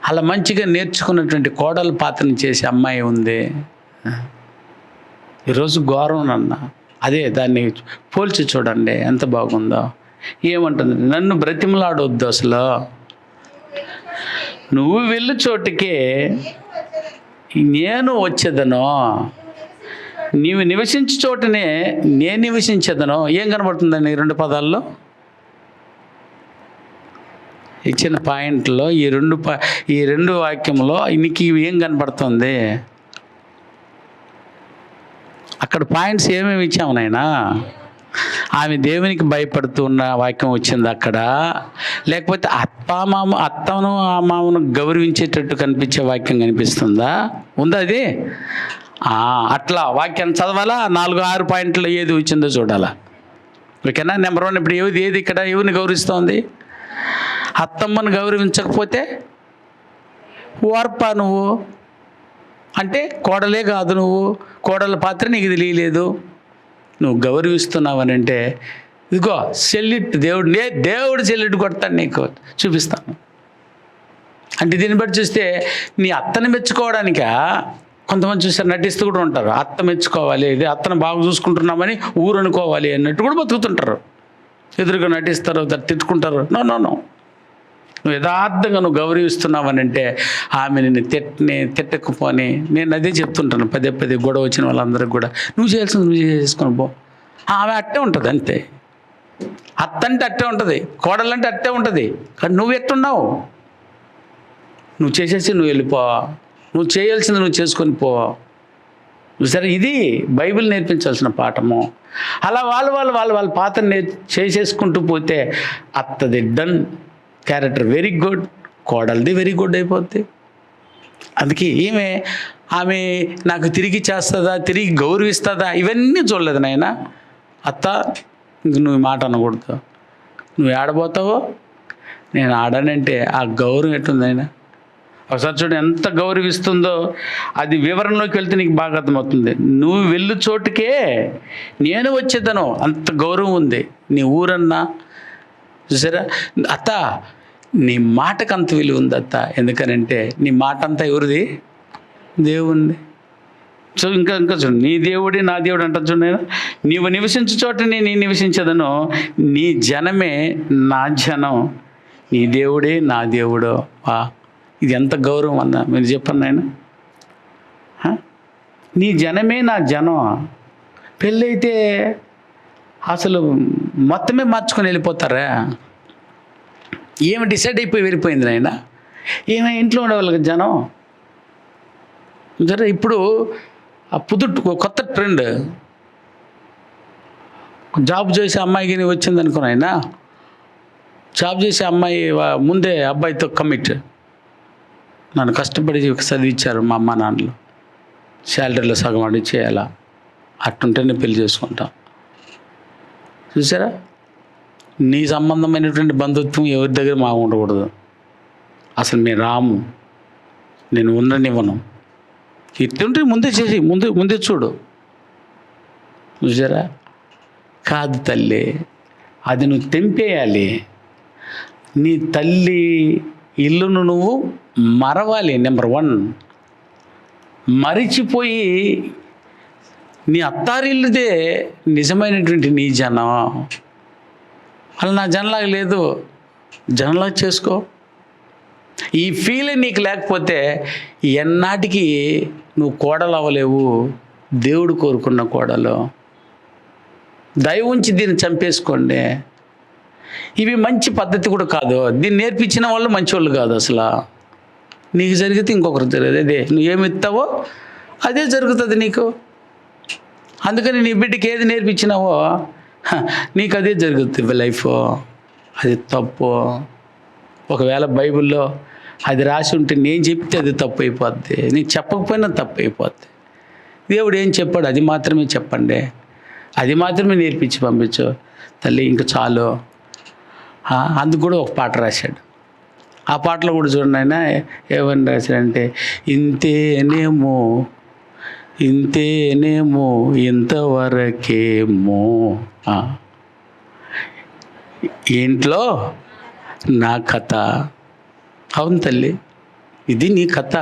అలా మంచిగా నేర్చుకున్నటువంటి కోడలు పాత్రను చేసే అమ్మాయి ఉంది. ఈరోజు ఘోరం అన్న అదే, దాన్ని పోల్చి చూడండి ఎంత బాగుందో. ఏమంటుంది, నన్ను బ్రతిమలాడొద్దు, అసలు నువ్వు వెళ్ళు చోటుకే నేను వచ్చేదను, నీవు నివసించే చోటనే నేను నివసించేదను. ఏం కనబడుతుందండి ఈ రెండు పదాల్లో? ఇచ్చిన పాయింట్లో ఈ రెండు వాక్యంలో నీకు ఏం కనబడుతుంది? అక్కడ పాయింట్స్ ఏమేమి ఇచ్చాము నాయనా? ఆమె దేవునికి భయపడుతూ ఉన్న వాక్యం వచ్చింది అక్కడ, లేకపోతే అత్తను ఆ మామను గౌరవించేటట్టు కనిపించే వాక్యం కనిపిస్తుందా? ఉందా అది? అట్లా వాక్యాన్ని చదవాలా, 4-6 పాయింట్లు ఏది వచ్చిందో చూడాలా. ఓకేనా? నెంబర్ 1 ఇప్పుడు ఏది ఇక్కడ ఎవరిని గౌరవిస్తోంది? అత్తమ్మను గౌరవించకపోతే ఓర్పా నువ్వు అంటే కోడలే కాదు, నువ్వు కోడల పాత్ర నీకు తెలియలేదు, నువ్వు గౌరవిస్తున్నావని అంటే ఇదిగో సెల్లిట్, దేవుడు సెల్లిట్ కొడతాను, నీకు చూపిస్తాను అంటే. దీన్ని బట్టి చూస్తే నీ అత్తని మెచ్చుకోవడానిక కొంతమంది చూసారు, నటిస్తూ కూడా ఉంటారు. అత్త మెచ్చుకోవాలి, ఇది అత్తను బాగా చూసుకుంటున్నామని ఊరు అనుకోవాలి అన్నట్టు కూడా బతుకుతుంటారు. ఎదురుగా నటిస్తారు, తిట్టుకుంటారు. నో, నువ్వు యథార్థంగా నువ్వు గౌరవిస్తున్నావని అంటే ఆమె నిన్ను తిట్టకపోని, నేను అదే చెప్తుంటాను పదే గొడవ వచ్చిన వాళ్ళందరికీ కూడా, నువ్వు చేయాల్సింది నువ్వు చేసుకొని పో. ఆమె అట్టే ఉంటుంది అంతే. అత్త అంటే అట్టే ఉంటుంది, కోడలంటే అట్టే ఉంటుంది. కానీ నువ్వు ఎట్టున్నావు? నువ్వు చేసేసి నువ్వు వెళ్ళిపో, నువ్వు చేయాల్సింది నువ్వు చేసుకొని పో. సరే, ఇది బైబిల్ నేర్పించాల్సిన పాఠము. అలా వాళ్ళ పాత్ర చేసేసుకుంటూ పోతే అత్తది డన్, క్యారెక్టర్ వెరీ గుడ్, కోడలది వెరీ గుడ్ అయిపోద్ది. అందుకే ఆమె నాకు తిరిగి చేస్తుందా, తిరిగి గౌరవిస్తుందా, ఇవన్నీ చూడలేదు నాయన. అత్త నువ్వు మాట అనకూడదు, నువ్వు ఆడబోతావో నేను ఆడనంటే ఆ గౌరవం ఎట్టుంది ఆయన? ఒకసారి చూడు ఎంత గౌరవిస్తుందో. అది వివరణలోకి వెళ్తే నీకు బాగా అర్థమవుతుంది. నువ్వు వెళ్ళు చోటుకే నేను వచ్చేదను, అంత గౌరవం ఉంది. నీ ఊరన్నా చూసారా? అత్త నీ మాటకు అంత విలువ ఉంది అత్త. ఎందుకనంటే నీ మాట అంతా ఎవరిది? దేవుంది. సో ఇంకా చూడండి, నీ దేవుడి నా దేవుడు అంట చూడండి. నీవు నివసించు చోటని నేను నివసించదను, నీ జనమే నా జనం, నీ దేవుడే నా దేవుడు. ఇది ఎంత గౌరవం అన్న మీరు చెప్పండి ఆయన. నీ జనమే నా జనం. పెళ్ళైతే అసలు మొత్తమే మార్చుకొని వెళ్ళిపోతారా? ఏమి డిసైడ్ అయిపోయి వెళ్ళిపోయింది నాయన. ఏమైనా ఇంట్లో ఉండే వాళ్ళకి జనం సరే. ఇప్పుడు కొత్త ట్రెండ్, జాబ్ చేసే అమ్మాయికి వచ్చింది అనుకుని ఆయన, జాబ్ చేసే అమ్మాయి ముందే అబ్బాయితో కమిట్, నన్ను కష్టపడి చదివించారు మా అమ్మ నాన్నలు, శాలరీలో సగం అడిగి చేయాలా, అట్టుంటేనే పెళ్లి చేసుకుంటాం. చూసారా? నీ సంబంధమైనటువంటి బంధుత్వం ఎవరి దగ్గర మా ఉండకూడదు. అసలు మేము రాము, నేను ఉండనివ్వను. ఇట్టుంటే ముందే చేసి ముందే చూడు. చూసారా? కాదు తల్లి, అది నువ్వు తెంపేయాలి. నీ తల్లి ఇల్లును నువ్వు మరవాలి. నెంబర్ 1 మరిచిపోయి నీ అత్తారిల్లుదే నిజమైనటువంటి నీ జనం. అలా నా జనంలాగా లేదు, జనంలాగా చేసుకో. ఈ ఫీలింగ్ నీకు లేకపోతే ఎన్నాటికి నువ్వు కోడలు అవ్వలేవు. దేవుడు కోరుకున్న కోడలు. దయ ఉంచి దీన్ని చంపేసుకోండి. ఇవి మంచి పద్ధతి కూడా కాదు. దీన్ని నేర్పించిన వాళ్ళు మంచివాళ్ళు కాదు అసలు. నీకు జరిగితే ఇంకొకరు తెలియదు. అదే నువ్వేమి ఇస్తావో అదే జరుగుతుంది నీకు. అందుకని నీ బిడ్డకి ఏది నేర్పించినావో నీకు అదే జరుగుతుంది లైఫ్. అది తప్పు. ఒకవేళ బైబిల్లో అది రాసి ఉంటే నేను చెప్తే అది తప్పు అయిపోద్ది, నీకు చెప్పకపోయినా తప్పు అయిపోద్ది. దేవుడు ఏం చెప్పాడు అది మాత్రమే చెప్పండి, అది మాత్రమే నేర్పించి పంపించు తల్లి, ఇంక చాలు. అందుకు కూడా ఒక పాట రాశాడు. ఆ పాటలో కూడా చూడండి ఆయన ఏమని రాశాడంటే, ఇంతేనేమో ఇంతేనేమో ఇంతవరకేమో ఇంట్లో నా కథ. అవును తల్లి, ఇది నీ కథ.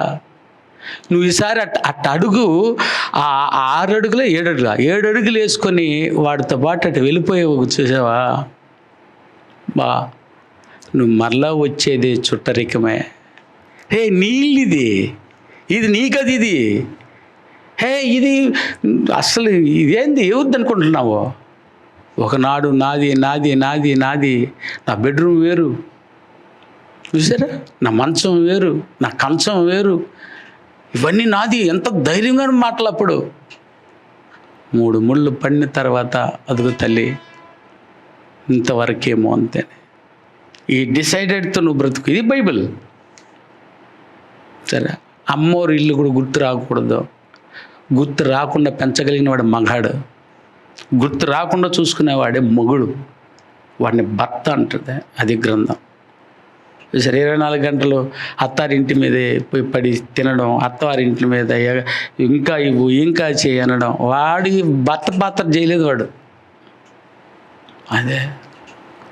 నువ్వు ఈసారి అట్ట అడుగు, 6 అడుగులో 7 అడుగులు వేసుకొని వాడితో పాటు అటు వెళ్ళిపోయావు చూసావా బా, నువ్వు మరలా వచ్చేది చుట్టరికమే. హే నీళ్ళిది, ఇది నీ గది, ఇది హే ఇది అసలు ఇదేంది ఏవద్దు అనుకుంటున్నావు. ఒకనాడు నాది నాది నాది నాది, నా బెడ్రూమ్ వేరు చూసారా, నా మంచం వేరు, నా కంచం వేరు, ఇవన్నీ నాది. ఎంత ధైర్యంగా మాటలు. అప్పుడు 3 ముళ్ళు పడిన తర్వాత అదుగు తల్లి ఇంతవరకేమో అంతే. ఈ డిసైడెడ్తో నువ్వు బ్రతుకు. ఇది బైబిల్. సరే, అమ్మోరు ఇల్లు కూడా గుర్తు రాకూడదు. గుర్తు రాకుండా పెంచగలిగిన వాడు మగాడు, గుర్తు రాకుండా చూసుకునేవాడే మొగుడు. వాడిని భర్త అంటుంది అది గ్రంథం. సరే, 24 గంటలు అత్తారింటి మీదే పోయి పడి తినడం, అత్తవారింటి మీద ఇంకా ఇవ్వు ఇంకా చేయి అనడం, వాడి భర్త పాత్ర చేయలేదు వాడు. అదే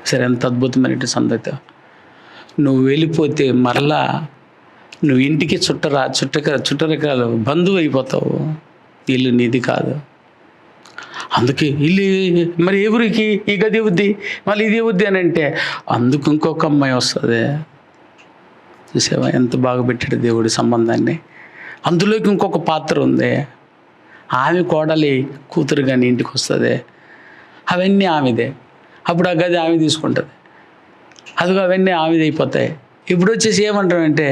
సరే, ఎంత అద్భుతమైన సంగతి. నువ్వు వెళ్ళిపోతే మరలా నువ్వు ఇంటికి చుట్టరికాలు బంధువు అయిపోతావు. ఇల్లు నీది కాదు. అందుకే ఇల్లు మరి ఎవరికి ఈ గది ఇవ్వుద్ది, మళ్ళీ ఇది ఇవ్వుద్ది అని అంటే అందుకు ఇంకొక అమ్మాయి వస్తుంది. చూసావా ఎంత బాగా పెట్టాడు దేవుడి సంబంధాన్ని. అందులోకి ఇంకొక పాత్ర ఉంది. ఆమె కోడలి కూతురు కానీ ఇంటికి వస్తుంది, అవన్నీ ఆమెదే. అప్పుడు ఆ గది ఆమె తీసుకుంటుంది, అదిగో అవన్నీ ఆమెది అయిపోతాయి. ఇప్పుడు వచ్చేసి ఏమంటామంటే,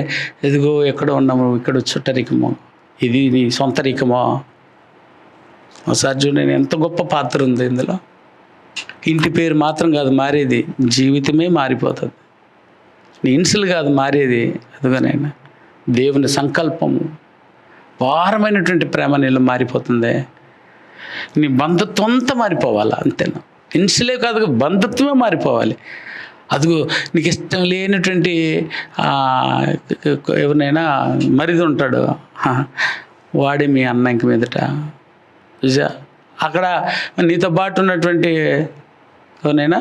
ఎదుగో ఎక్కడ ఉన్నాము, ఇక్కడ చుట్టరికమో, ఇది నీ సొంత రికమో. ఒకసారి చూడండి ఎంత గొప్ప పాత్ర ఉంది ఇందులో. ఇంటి పేరు మాత్రం కాదు మారేది, జీవితమే మారిపోతుంది. నీ ఇన్సులు కాదు మారేది, అదిగోనైనా దేవుని సంకల్పము, భారమైనటువంటి ప్రేమ నీళ్ళు మారిపోతుంది. నీ బంధుత్వం అంతా మారిపోవాలి అంతేనా. ఇన్సులే కాదు, బంధుత్వమే మారిపోవాలి. అదిగో నీకు ఇష్టం లేనటువంటి ఎవరినైనా మరిది ఉంటాడు, వాడే మీ అన్న ఇంక మీదట. చూసా, అక్కడ నీతో పాటు ఉన్నటువంటి ఎవరైనా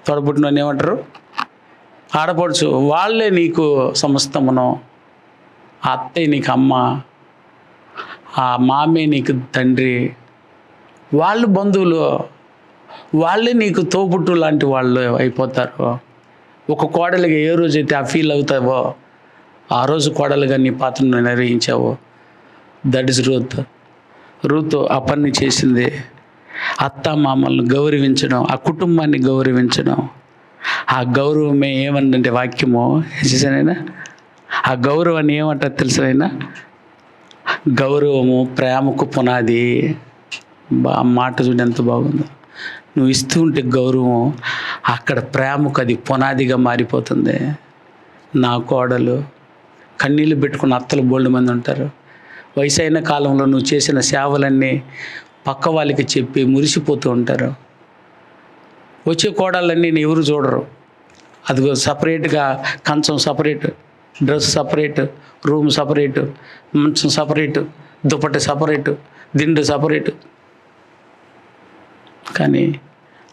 తోడబుట్టిన ఏమంటారు, ఆడపడుచు, వాళ్ళే నీకు సమస్తమును. ఆ అత్తయ్య నీకు అమ్మ, ఆ మామే నీకు తండ్రి, వాళ్ళు బంధువులు, వాళ్ళే నీకు తోబుట్టు లాంటి వాళ్ళు అయిపోతారు. ఒక కోడలిగా ఏ రోజైతే ఆ ఫీల్ అవుతావో ఆ రోజు కోడలుగా నీ పాత్రను నిర్వహించావో. దట్ ఇస్ రూత్ ఆ పని చేసింది. అత్త మామల్ని గౌరవించడం, ఆ కుటుంబాన్ని గౌరవించడం. ఆ గౌరవమే ఏమన్నంటే వాక్యము చేసానైనా, ఆ గౌరవాన్ని ఏమంటారు తెలుసైనా, గౌరవము ప్రేమకు పునాది. ఆ మాట చూడండి ఎంత బాగుందో. నువ్వు ఇస్తూ ఉంటే గౌరవం అక్కడ ప్రేమకు అది పునాదిగా మారిపోతుంది. నా కోడలు కన్నీళ్ళు పెట్టుకున్న అత్తలు బోల్డ్ మంది ఉంటారు. వయసైన కాలంలో నువ్వు చేసిన సేవలన్నీ పక్క వాళ్ళకి చెప్పి మురిసిపోతూ ఉంటారు. వచ్చే కోడళ్ళన్నీ ఎవరు చూడరు. అదిగో సపరేట్గా కంచం separate, dress separate, room separate, మంచం సపరేటు, దుప్పటి సపరేటు, దిండు సపరేటు. కానీ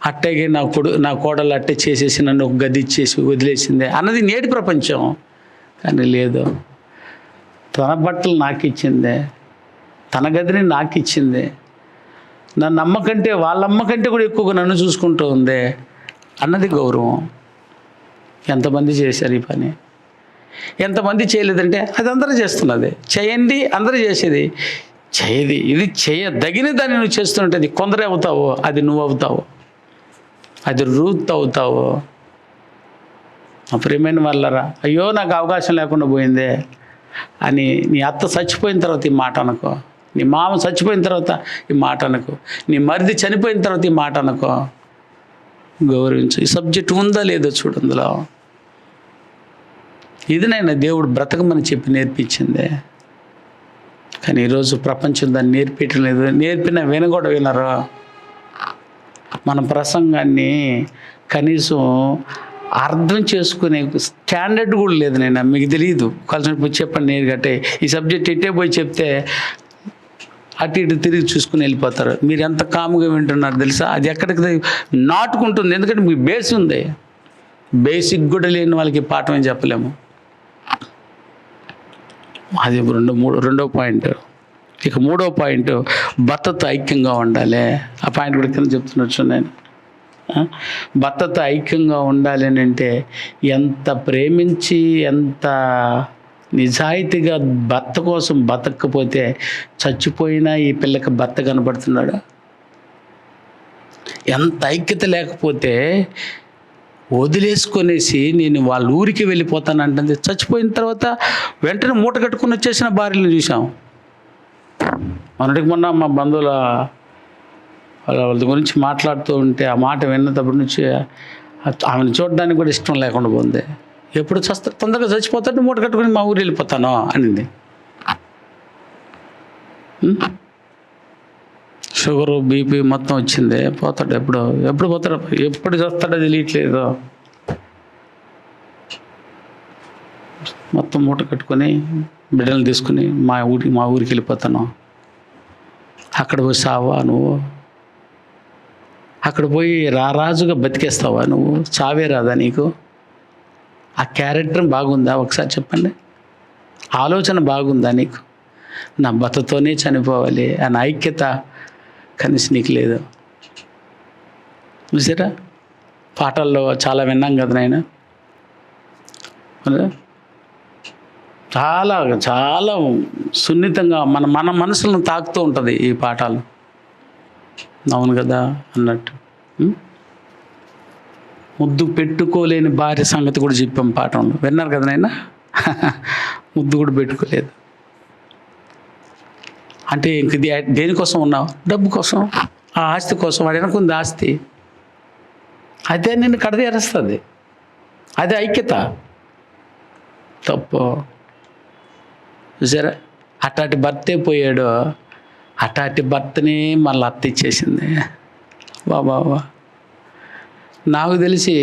అట్టగే నా కోడలు అట్టే చేసేసి నన్ను ఒక గది ఇచ్చేసి వదిలేసిందే అన్నది నేటి ప్రపంచం. కానీ లేదు, తన బట్టలు నాకు ఇచ్చిందే, తన గదిని నాకు ఇచ్చింది. నన్ను అమ్మ కంటే వాళ్ళ అమ్మ కంటే కూడా ఎక్కువగా నన్ను చూసుకుంటూ ఉంది అన్నది గౌరవం. ఎంతమంది చేశారు ఈ పని? ఎంతమంది చేయలేదంటే అది అందరూ చేస్తున్నది. చేయండి అందరూ చేసేది. చేయది ఇది చేయదగిన దాన్ని నువ్వు చేస్తుంటే అది కొందరే అవుతావు, అది నువ్వు అవుతావు, అది రూత్ అవుతావు. మా ప్రియమైన వాళ్ళరా, అయ్యో నాకు అవకాశం లేకుండా పోయిందే అని నీ అత్త చచ్చిపోయిన తర్వాత ఈ మాట అనుకో, నీ మామ చచ్చిపోయిన తర్వాత ఈ మాట అనుకో, నీ మరిది చనిపోయిన తర్వాత ఈ మాట అనుకో. గౌరవించు. ఈ సబ్జెక్ట్ ఉందా లేదో చూడు అందులో. ఇది నేను దేవుడు బ్రతకమని చెప్పి నేర్పించిందే. కానీ ఈరోజు ప్రపంచం దాన్ని నేర్పించడం లేదు. నేర్పిన కూడా వినరు. మన ప్రసంగాన్ని కనీసం అర్థం చేసుకునే స్టాండర్డ్ కూడా లేదు. నేను మీకు తెలియదు, కలిసినప్పుడు చెప్పండి నేను గట్టే ఈ సబ్జెక్ట్ ఎట్టే పోయి చెప్తే అటు ఇటు తిరిగి చూసుకుని వెళ్ళిపోతారు. మీరు ఎంత కాముగా వింటున్నారు తెలుసా? అది ఎక్కడికి నాటుకుంటుంది. ఎందుకంటే మీకు బేస్ ఉంది. బేసిక్ కూడా లేని వాళ్ళకి పాఠం ఏం చెప్పలేము. అది రెండో పాయింట్. ఇక మూడో పాయింట్, భర్తతో ఐక్యంగా ఉండాలి. ఆ పాయింట్ కూడా కింద చెప్తున్నట్టు నేను. భర్తతో ఐక్యంగా ఉండాలి అని అంటే ఎంత ప్రేమించి ఎంత నిజాయితీగా భర్త కోసం బతకపోతే చచ్చిపోయినా ఈ పిల్లకి భర్త కనబడుతున్నాడు. ఎంత ఐక్యత లేకపోతే వదిలేసుకొనేసి నేను వాళ్ళ ఊరికి వెళ్ళిపోతానంటుంది. చచ్చిపోయిన తర్వాత వెంటనే మూట కట్టుకుని వచ్చేసిన భార్యలను చూసాం. మొన్నటికి మొన్న మా బంధువుల వాళ్ళ గురించి మాట్లాడుతూ ఉంటే ఆ మాట విన్నప్పటి నుంచి ఆమెను చూడడానికి కూడా ఇష్టం లేకుండా పోయింది. ఎప్పుడు తొందరగా చచ్చిపోతాడు, మూట కట్టుకుని మా ఊరు వెళ్ళిపోతాను అనింది. షుగరు బీపీ మొత్తం వచ్చింది. పోతాడు, ఎప్పుడు పోతాడు, ఎప్పుడు చేస్తాడో తెలియట్లేదు. మొత్తం మూట కట్టుకొని బిడ్డలు తీసుకుని మా ఊరికి వెళ్ళిపోతాను. అక్కడ పోయి సావా నువ్వు? అక్కడ పోయి రారాజుగా బతికేస్తావా నువ్వు? చావే రాదా నీకు? ఆ క్యారెక్టర్ బాగుందా? ఒకసారి చెప్పండి. ఆలోచన బాగుందా నీకు? నా భర్తతోనే చనిపోవాలి అన్న ఐక్యత కనీసం నీకు లేదు. చూసారా, పాటల్లో చాలా విన్నాం కదా నాయన. చాలా చాలా సున్నితంగా మన మనసులను తాకుతూ ఉంటుంది ఈ పాఠాలు. అవును కదా అన్నట్టు. ముద్దు పెట్టుకోలేని భార్య సంగతి కూడా చెప్పాం పాఠంలో. విన్నారు కదా నాయన. ముద్దు కూడా పెట్టుకోలేదు అంటే ఇంక దేనికోసం ఉన్నావు? డబ్బు కోసం, ఆ ఆస్తి కోసం. వాడు వెనకుంది ఆస్తి, అదే నిన్ను కడదేరేస్తుంది. అదే ఐక్యత. తప్పు. చూసారా, అట్లాంటి భర్తే పోయాడు. అట్లాంటి భర్తని మళ్ళీ అత్త ఇచ్చేసింది. బాబా, నాకు తెలిసి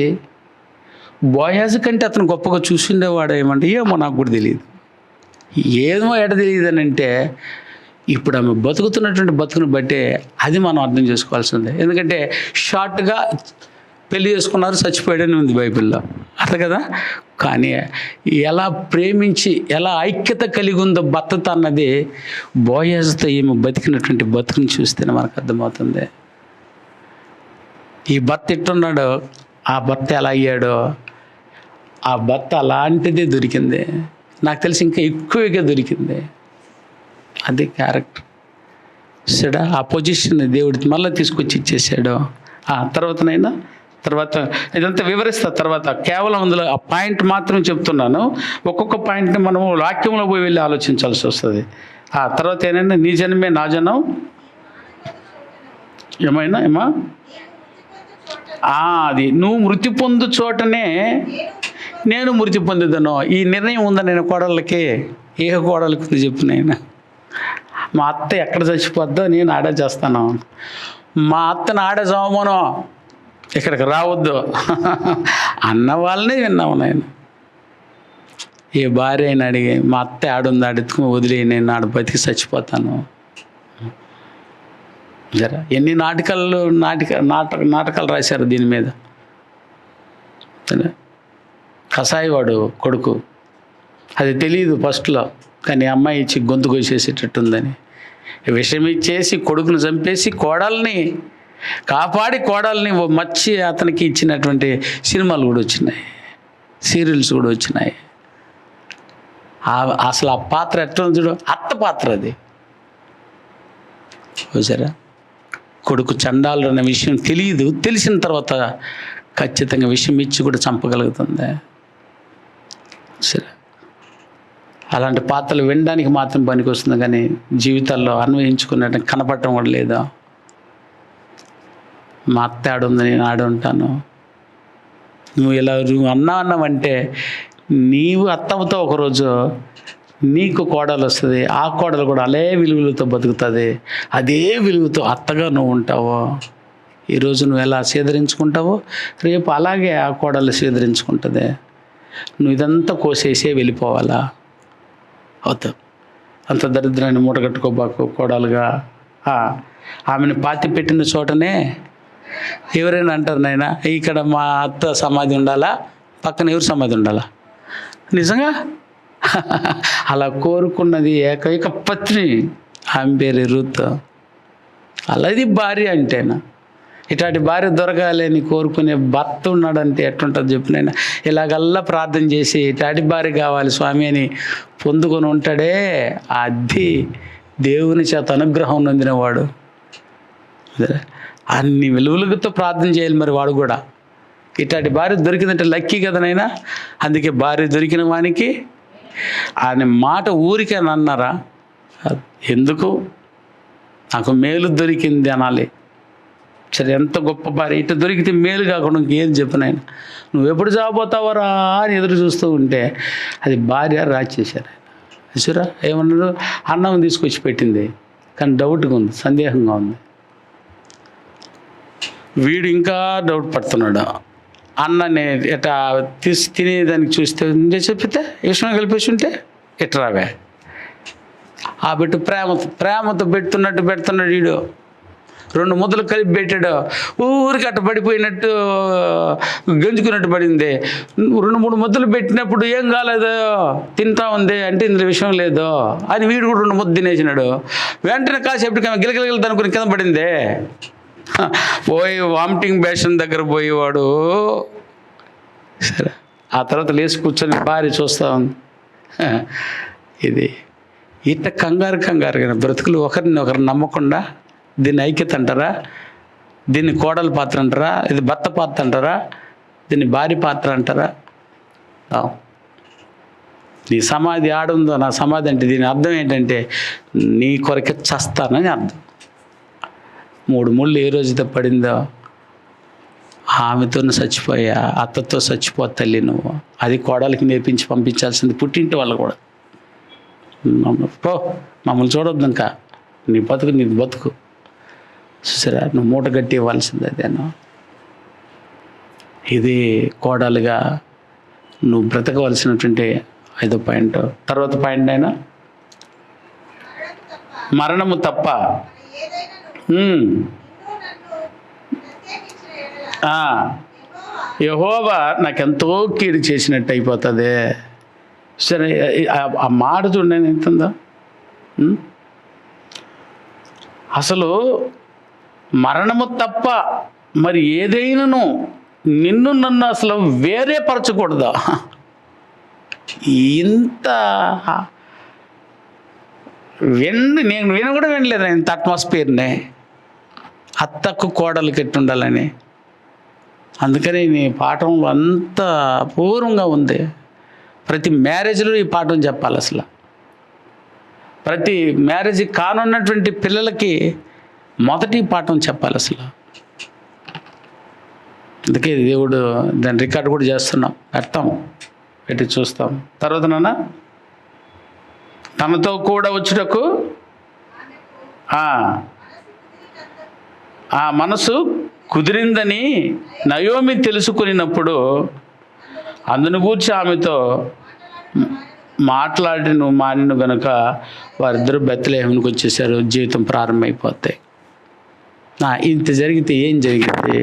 బోయాజు కంటే అతను గొప్పగా చూసిండేవాడు ఏమంటే ఏమో నాకు కూడా తెలియదు. ఏమో ఎడ తెలియదు అని అంటే ఇప్పుడు ఆమె బతుకుతున్నటువంటి బతుకుని బట్టే అది మనం అర్థం చేసుకోవాల్సిందే. ఎందుకంటే షార్ట్గా పెళ్లి చేసుకున్నారు, చచ్చిపోయాడని ఉంది బైబిల్లో, అట్లా కదా. కానీ ఎలా ప్రేమించి ఎలా ఐక్యత కలిగి ఉందో భర్తతో అన్నది బోయాజుతో ఈమె బతికినటువంటి బతుకుని చూస్తేనే మనకు అర్థమవుతుంది. ఈ భర్త ఎట్టున్నాడో ఆ భర్త ఎలా అయ్యాడో ఆ భర్త అలాంటిదే దొరికింది. నాకు తెలిసి ఇంకా ఎక్కువగా దొరికింది. అది క్యారెక్టర్. సడా ఆ పొజిషన్ దేవుడికి మళ్ళీ తీసుకొచ్చి ఇచ్చేసాడు. ఆ తర్వాత ఇదంతా వివరిస్తా. తర్వాత కేవలం అందులో ఆ పాయింట్ మాత్రం చెప్తున్నాను. ఒక్కొక్క పాయింట్ని మనము వాక్యంలో పోయి వెళ్ళి ఆలోచించాల్సి వస్తుంది. ఆ తర్వాత ఏంటంటే నీ జనమే నా జనం ఏమా అది నువ్వు మృతి పొందు చోటనే నేను మృతి పొందేదను. ఈ నిర్ణయం ఉందా నేను కోడళ్ళకి? ఏ కోడలికి ఉంది చెప్పు. నేను మా అత్త ఎక్కడ చచ్చిపోద్దో నేను ఆడే చేస్తాను. మా అత్తను ఆడే చావమోనో ఇక్కడికి రావద్దు అన్న వాళ్ళనే విన్నాము. నేను ఏ భార్య అయినా అడిగి మా అత్త ఆడుంది, ఆడెత్తుకుని వదిలి నేను ఆడ బతికి చచ్చిపోతాను. జరా ఎన్ని నాటకాలు రాశారు దీని మీద. కసాయివాడు కొడుకు, అది తెలియదు ఫస్ట్లో, కానీ అమ్మాయి ఇచ్చి గొంతు కోసేసేటట్టుందని విషం ఇచ్చేసి కొడుకును చంపేసి కోడల్ని కాపాడి కోడల్ని మర్చి అతనికి ఇచ్చినటువంటి సినిమాలు కూడా వచ్చినాయి, సీరియల్స్ కూడా వచ్చినాయి. అసలు ఆ పాత్ర ఎట్లా చూడు, అత్త పాత్ర అది. చూసారా, కొడుకు చండాలు అనే విషయం తెలియదు, తెలిసిన తర్వాత ఖచ్చితంగా విషయం ఇచ్చి కూడా చంపగలుగుతుంది. సరే, అలాంటి పాత్రలు వినడానికి మాత్రం పనికి వస్తుంది, కానీ జీవితాల్లో అన్వయించుకున్నట్టు కనపడటం కూడా లేదా. మా అత్త ఆడుంది, నేను ఆడి ఉంటాను. నువ్వు ఇలా అన్నావంటే నీవు అత్తవుతో ఒకరోజు నీకు కోడలు వస్తుంది, ఆ కోడలు కూడా అదే విలువలతో బతుకుతుంది, అదే విలువతో అత్తగా నువ్వు ఉంటావు. ఈరోజు నువ్వు ఎలా సేదరించుకుంటావో రేపు అలాగే ఆ కోడలు సేదరించుకుంటుంది. నువ్వు ఇదంతా కోసేసే వెళ్ళిపోవాలా? అవుతావు. అంత దరిద్రాన్ని మూటగట్టుకోబాకు కోడలుగా. ఆమెను పాతి పెట్టిన చోటనే ఎవరైనా అంటారు, నాయన ఇక్కడ మా అత్త సమాధి ఉండాలా, పక్కన ఎవరు సమాధి ఉండాలా? నిజంగా అలా కోరుకున్నది ఏకైక పత్ని, ఆమె పేరు రూత్. అలాది భార్య అంటేనా. ఇట్లాంటి భార్య దొరకాలని కోరుకునే భర్త ఉన్నాడంటే ఎట్లుంటుంది చెప్పినైనా. ఇలాగల్లా ప్రార్థన చేసి ఇట్లాంటి భార్య కావాలి స్వామి అని పొందుకొని ఉంటాడే, అది దేవుని చేత అనుగ్రహం నొందినవాడు. అన్ని విలువలతో ప్రార్థన చేయాలి మరి వాడు కూడా. ఇట్లాంటి భార్య దొరికిందంటే లక్కీ కదనైనా. అందుకే భార్య దొరికిన వానికి ఆయన మాట ఊరికే అన్నారా, ఎందుకు నాకు మేలు దొరికింది అనాలి. సరే, ఎంత గొప్ప భార్య, ఇట్లా దొరికితే మేలు కాకుండా ఇంకేం చెప్పినాయన. నువ్వు ఎప్పుడు జాబోతావరా అని ఎదురు చూస్తూ ఉంటే అది భార్య రాచేశారు. చూరా ఏమన్నారు, అన్నం తీసుకొచ్చి పెట్టింది, కానీ డౌట్గా ఉంది, సందేహంగా ఉంది. వీడు ఇంకా డౌట్ పడుతున్నాడు. అన్నని ఎట్లా తినేదానికి చూస్తే చెప్పితే విషయం కలిపేసి ఉంటే ఎట్లా రావే. ఆ బిడ్డ ప్రేమతో పెడుతున్నాడు వీడు. 2 ముద్దలు కలిపి పెట్టాడు, ఊరికి అట్ట పడిపోయినట్టు గంజుకున్నట్టు పడింది. 2-3 ముద్దలు పెట్టినప్పుడు ఏం కాలేదు, తింటా ఉంది అంటే ఇందులో విషయం లేదు అని వీడు కూడా 2 ముద్ద తినేసినాడు. వెంటనే కాసేపటికి గిలగిలగిలి అనుకుని కింద పడింది. పోయి వామిటింగ్ బేషన్ దగ్గర పోయేవాడు. సరే, ఆ తర్వాత లేచి కూర్చొని భార్య చూస్తా ఉంది. ఇది ఇట్ట కంగారుగా బ్రతుకులు ఒకరిని ఒకరు నమ్మకుండా. దీన్ని ఐక్యత అంటారా, దీన్ని కోడల పాత్ర అంటారా, ఇది భర్త పాత్ర అంటారా, దీన్ని భార్య పాత్ర అంటారా? నీ సమాధి ఆడుందో నా సమాధి అంటే దీని అర్థం ఏంటంటే నీ కొరకే చస్తానని అర్థం. 3 ముళ్ళు ఏ రోజుతో పడిందో ఆమెతో చచ్చిపోయా, అత్తతో చచ్చిపో తల్లి నువ్వు. అది కోడలికి నేర్పించి పంపించాల్సింది పుట్టింటి వాళ్ళు కూడా. పో, మమ్మల్ని చూడొద్దు ఇంకా, నీ బతుకు నీ బతుకు. చూసారా, నువ్వు మూట గట్టి ఇవ్వాల్సింది అదేనా. ఇది కోడలుగా నువ్వు బ్రతకవలసినటువంటి 5వ పాయింట్. తర్వాత పాయింట్ అయినా మరణము తప్ప. యెహోవా నాకెంతో కీడు చేసినట్టు అయిపోతుంది. సరే, ఆ మాట చూడండి ఎంతుందో. అసలు మరణము తప్ప మరి ఏదైనాను నన్ను అసలు వేరే పరచకూడదా? ఇంత నేను కూడా వినలేదు ఇంత అట్మాస్ఫియర్ని. అత్తకు కోడలికి ఎట్టుండాలని. అందుకని నీ పాఠంలో అంత అపూర్వంగా ఉంది. ప్రతి మ్యారేజ్లో ఈ పాఠం చెప్పాలి. అసలు ప్రతి మ్యారేజ్ కానున్నటువంటి పిల్లలకి మొదటి పాఠం చెప్పాలి అసలు. అందుకే దేవుడు దాన్ని రికార్డు కూడా చేస్తున్నాం, పెడతాం, పెట్టి చూస్తాం. తర్వాత నాన్న తనతో కూడా వచ్చుటకు ఆ మనసు కుదిరిందని నయోమి తెలుసుకున్నప్పుడు అందును గూర్చి ఆమెతో మాట్లాడి నువ్వు మానిను గనుక వారిద్దరూ బెత్లెహేమునకు వచ్చేసారు. జీవితం ప్రారంభమైపోతాయి. ఇంత జరిగితే ఏం జరిగింది?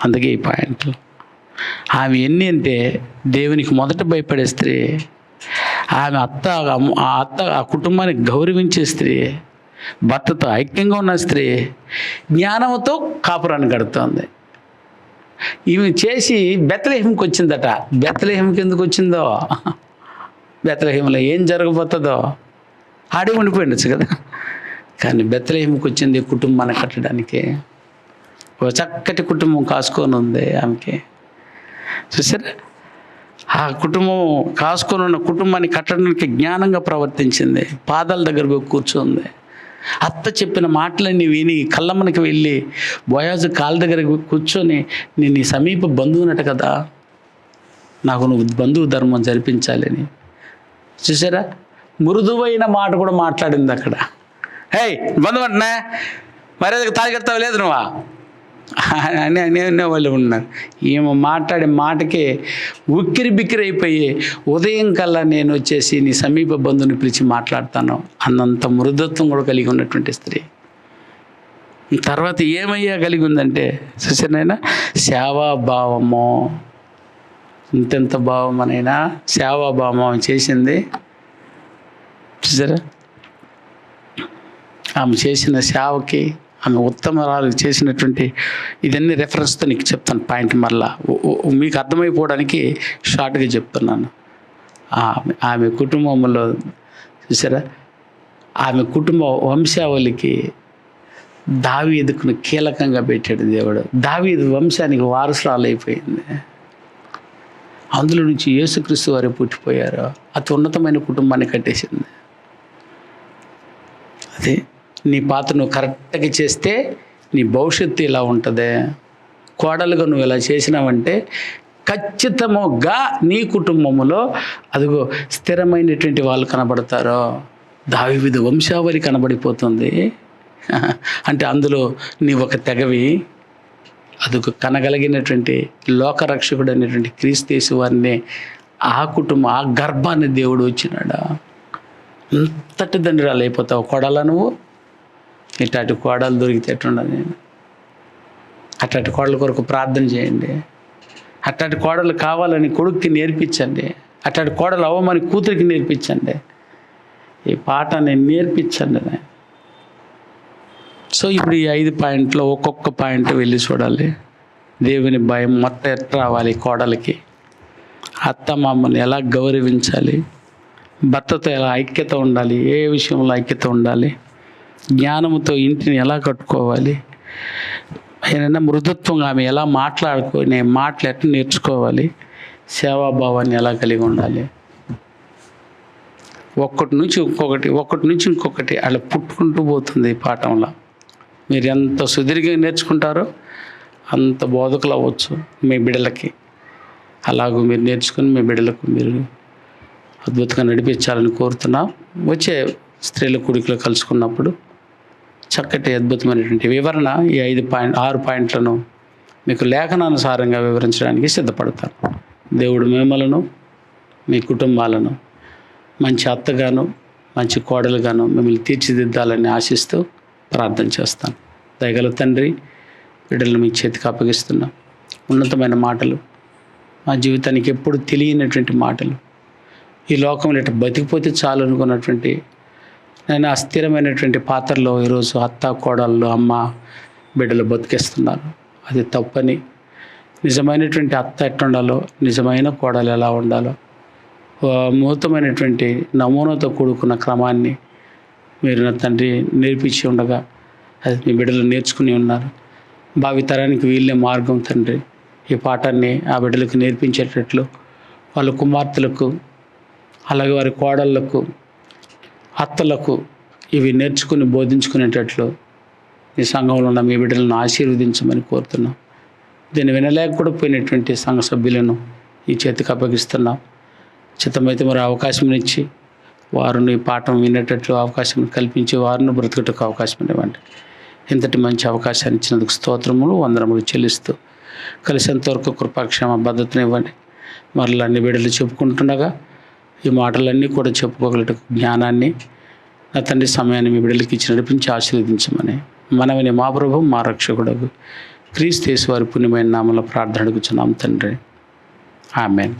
అందుకే ఈ పాయింట్. ఆమె ఎన్ని అంటే దేవునికి మొదట భయపడే స్త్రీ. ఆమె ఆ కుటుంబాన్ని గౌరవించే స్త్రీ, భర్తతో ఐక్యంగా ఉన్న స్త్రీ జ్ఞానంతో కాపురాన్ని గడుపుతోంది. ఈమె చేసి బెత్లెహేంకి వచ్చిందట. బెత్లెహేంకి ఎందుకు వచ్చిందో, బెత్లెహేంలో ఏం జరగబోతుందో ఆడే ఉండిపోయిండొచ్చు కదా. కానీ బెత్లెహేంకి వచ్చింది కుటుంబాన్ని కట్టడానికి. ఒక చక్కటి కుటుంబం కాసుకొని ఉంది ఆమెకి. చూసారా, ఆ కుటుంబం కాసుకొని ఉన్న కుటుంబాన్ని కట్టడానికి జ్ఞానంగా ప్రవర్తించింది. పాదాల దగ్గర పోయి కూర్చుంది. అత్త చెప్పిన మాటలన్నీ విని కళ్ళమ్మనికి వెళ్ళి బోయాజు కాళ్ళ దగ్గర కూర్చొని, నేను నీ సమీప బంధువునట కదా, నాకు నువ్వు బంధువు ధర్మం జరిపించాలని. చూసారా, మృదువైన మాట కూడా మాట్లాడింది అక్కడ. హేయ్ బంధువు అంటున్నా, మర్యాదకు తాగెడతావు లేదు నువ్వా అనే వాళ్ళు ఉన్నారు. ఏమో మాట్లాడే మాటకే ఉక్కిరి బిక్కిరి అయిపోయి, ఉదయం కల్లా నేను వచ్చేసి నీ సమీప బంధువుని పిలిచి మాట్లాడతాను అన్నంత మృదుత్వం కూడా కలిగి ఉన్నటువంటి స్త్రీ. తర్వాత ఏమయ్యా కలిగి ఉందంటే చూసానైనా సేవాభావము. ఇంతెంత భావమనైనా సేవాభావం చేసింది. చూసారా, ఆమె చేసిన సేవకి, ఆమె ఉత్తమరాలు చేసినటువంటి ఇదన్నీ రెఫరెన్స్తో నీకు చెప్తాను పాయింట్. మళ్ళా మీకు అర్థమైపోవడానికి షార్ట్గా చెప్తున్నాను. ఆమె కుటుంబంలో చూసారా, ఆమె కుటుంబ వంశావళికి దావీదుకు కీలకంగా పెట్టాడు దేవుడు. దావీదు వంశానికి వారసురాలు అయిపోయింది. అందులో నుంచి యేసుక్రీస్తు వారు పుట్టిపోయారు. అతి ఉన్నతమైన కుటుంబాన్ని కట్టేసింది. అదే నీ పాత్ర నువ్వు కరెక్ట్గా చేస్తే నీ భవిష్యత్తు ఇలా ఉంటుంది. కోడలుగా నువ్వు ఇలా చేసినావంటే ఖచ్చితముగా నీ కుటుంబంలో అదిగో స్థిరమైనటువంటి వాళ్ళు కనబడతారు. దావీదు వంశావళి కనబడిపోతుంది. అంటే అందులో నీ ఒక తెగవి, అదొక కనగలిగినటువంటి లోకరక్షకుడు అనేటువంటి క్రీస్తు యేసు వారిని, ఆ కుటుంబం, ఆ గర్భాన్ని దేవుడు వచ్చినాడా. అంతటి దండ్రాలు అయిపోతావు కోడలా నువ్వు. ఇట్లాంటి కోడలు దొరికితే ఎట్లుండదు. నేను అట్లాంటి కోడల కొరకు ప్రార్థన చేయండి. అట్లాంటి కోడలు కావాలని కొడుక్కి నేర్పించండి. అట్లాంటి కోడలు అవ్వమని కూతురికి నేర్పించండి. ఈ పాట నేను నేర్పించండి. సో ఇప్పుడు ఈ 5 పాయింట్లో ఒక్కొక్క పాయింట్ వెళ్ళి చూడాలి. దేవుని భయం మొత్తం ఎట్లా రావాలి కోడలికి, అత్త మామని ఎలా గౌరవించాలి, భర్తతో ఎలా ఐక్యత ఉండాలి, ఏ విషయంలో ఐక్యత ఉండాలి, జ్ఞానంతో ఇంటిని ఎలా కట్టుకోవాలి, ఏదైనా మృదుత్వంగా ఆమె ఎలా మాట్లాడుకొని మాటలు ఎట్లా నేర్చుకోవాలి, సేవాభావాన్ని ఎలా కలిగి ఉండాలి. ఒక్కటి నుంచి ఇంకొకటి అలా పుట్టుకుంటూ పోతుంది ఈ పాఠంలో. మీరు ఎంత సుదీర్ఘంగా నేర్చుకుంటారో అంత బోధకులు అవ్వచ్చు మీ బిడ్డలకి. అలాగూ మీరు నేర్చుకుని మీ బిడ్డలకు మీరు అద్భుతంగా నడిపించాలని కోరుతున్నా. వచ్చే స్త్రీల కూడికలో కలుసుకున్నప్పుడు చక్కటి అద్భుతమైనటువంటి వివరణ, ఈ 6 పాయింట్లను మీకు లేఖనానుసారంగా వివరించడానికి సిద్ధపడతాను. దేవుడు మిమ్మలను, మీ కుటుంబాలను మంచి అత్తగాను, మంచి కోడలుగాను మిమ్మల్ని తీర్చిదిద్దాలని ఆశిస్తూ ప్రార్థన చేస్తాను. దయగల తండ్రి, బిడ్డలను మీ చేతికి అప్పగిస్తున్నాం. ఉన్నతమైన మాటలు, మా జీవితానికి ఎప్పుడు తెలియనటువంటి మాటలు, ఈ లోకంలో ఇట్లా బతికిపోతే చాలు అనుకున్నటువంటి నేను అస్థిరమైనటువంటి పాత్రలో ఈరోజు అత్త, కోడళ్ళు, అమ్మ, బిడ్డలు బతికేస్తున్నారు. అది తప్పని, నిజమైనటువంటి అత్త ఎట్లుండాలో, నిజమైన కోడలు ఎలా ఉండాలో, మూతమైనటువంటి నమూనాతో కూడుకున్న క్రమాన్ని మీరు నా తండ్రి నేర్పించి ఉండగా అది మీ బిడ్డలు నేర్చుకుని ఉన్నారు. భావితరానికి వీళ్ళే మార్గం తండ్రి. ఈ పాఠాన్ని ఆ బిడ్డలకు నేర్పించేటట్లు వాళ్ళ కుమార్తెలకు, అలాగే వారి కోడళ్లకు, అత్తలకు ఇవి నేర్చుకుని బోధించుకునేటట్లు ఈ సంఘంలో ఉన్న మీ బిడ్డలను ఆశీర్వదించమని కోరుతున్నాం. దీన్ని వినలేకపోయినటువంటి సంఘ సభ్యులను ఈ చేతికి అప్పగిస్తున్నాం. చిత్తమైతే మరి అవకాశం ఇచ్చి వారిని పాఠం వినేటట్లు అవకాశం కల్పించి వారిని బ్రతుకుటకు అవకాశం ఇవ్వండి. ఇంతటి మంచి అవకాశాన్ని ఇచ్చినందుకు స్తోత్రములు, వందనములు చెల్లిస్తూ కలిసేంతవరకు కృపాక్షేమ భద్రతను ఇవ్వండి. మరలా అన్ని బిడ్డలు చెప్పుకుంటుండగా ఈ మాటలన్నీ కూడా చెప్పుకోగలట జ్ఞానాన్ని నా తండ్రి సమయాన్ని మీ బిడ్డలకి ఇచ్చి నడిపించి ఆశీర్వదించమని మనవిని మా ప్రభు, మా రక్షకుడు క్రీస్తు యేసు వారి పుణ్యమైన నామములో ప్రార్థన అడుగుచున్నాం తండ్రి. ఆమేన్.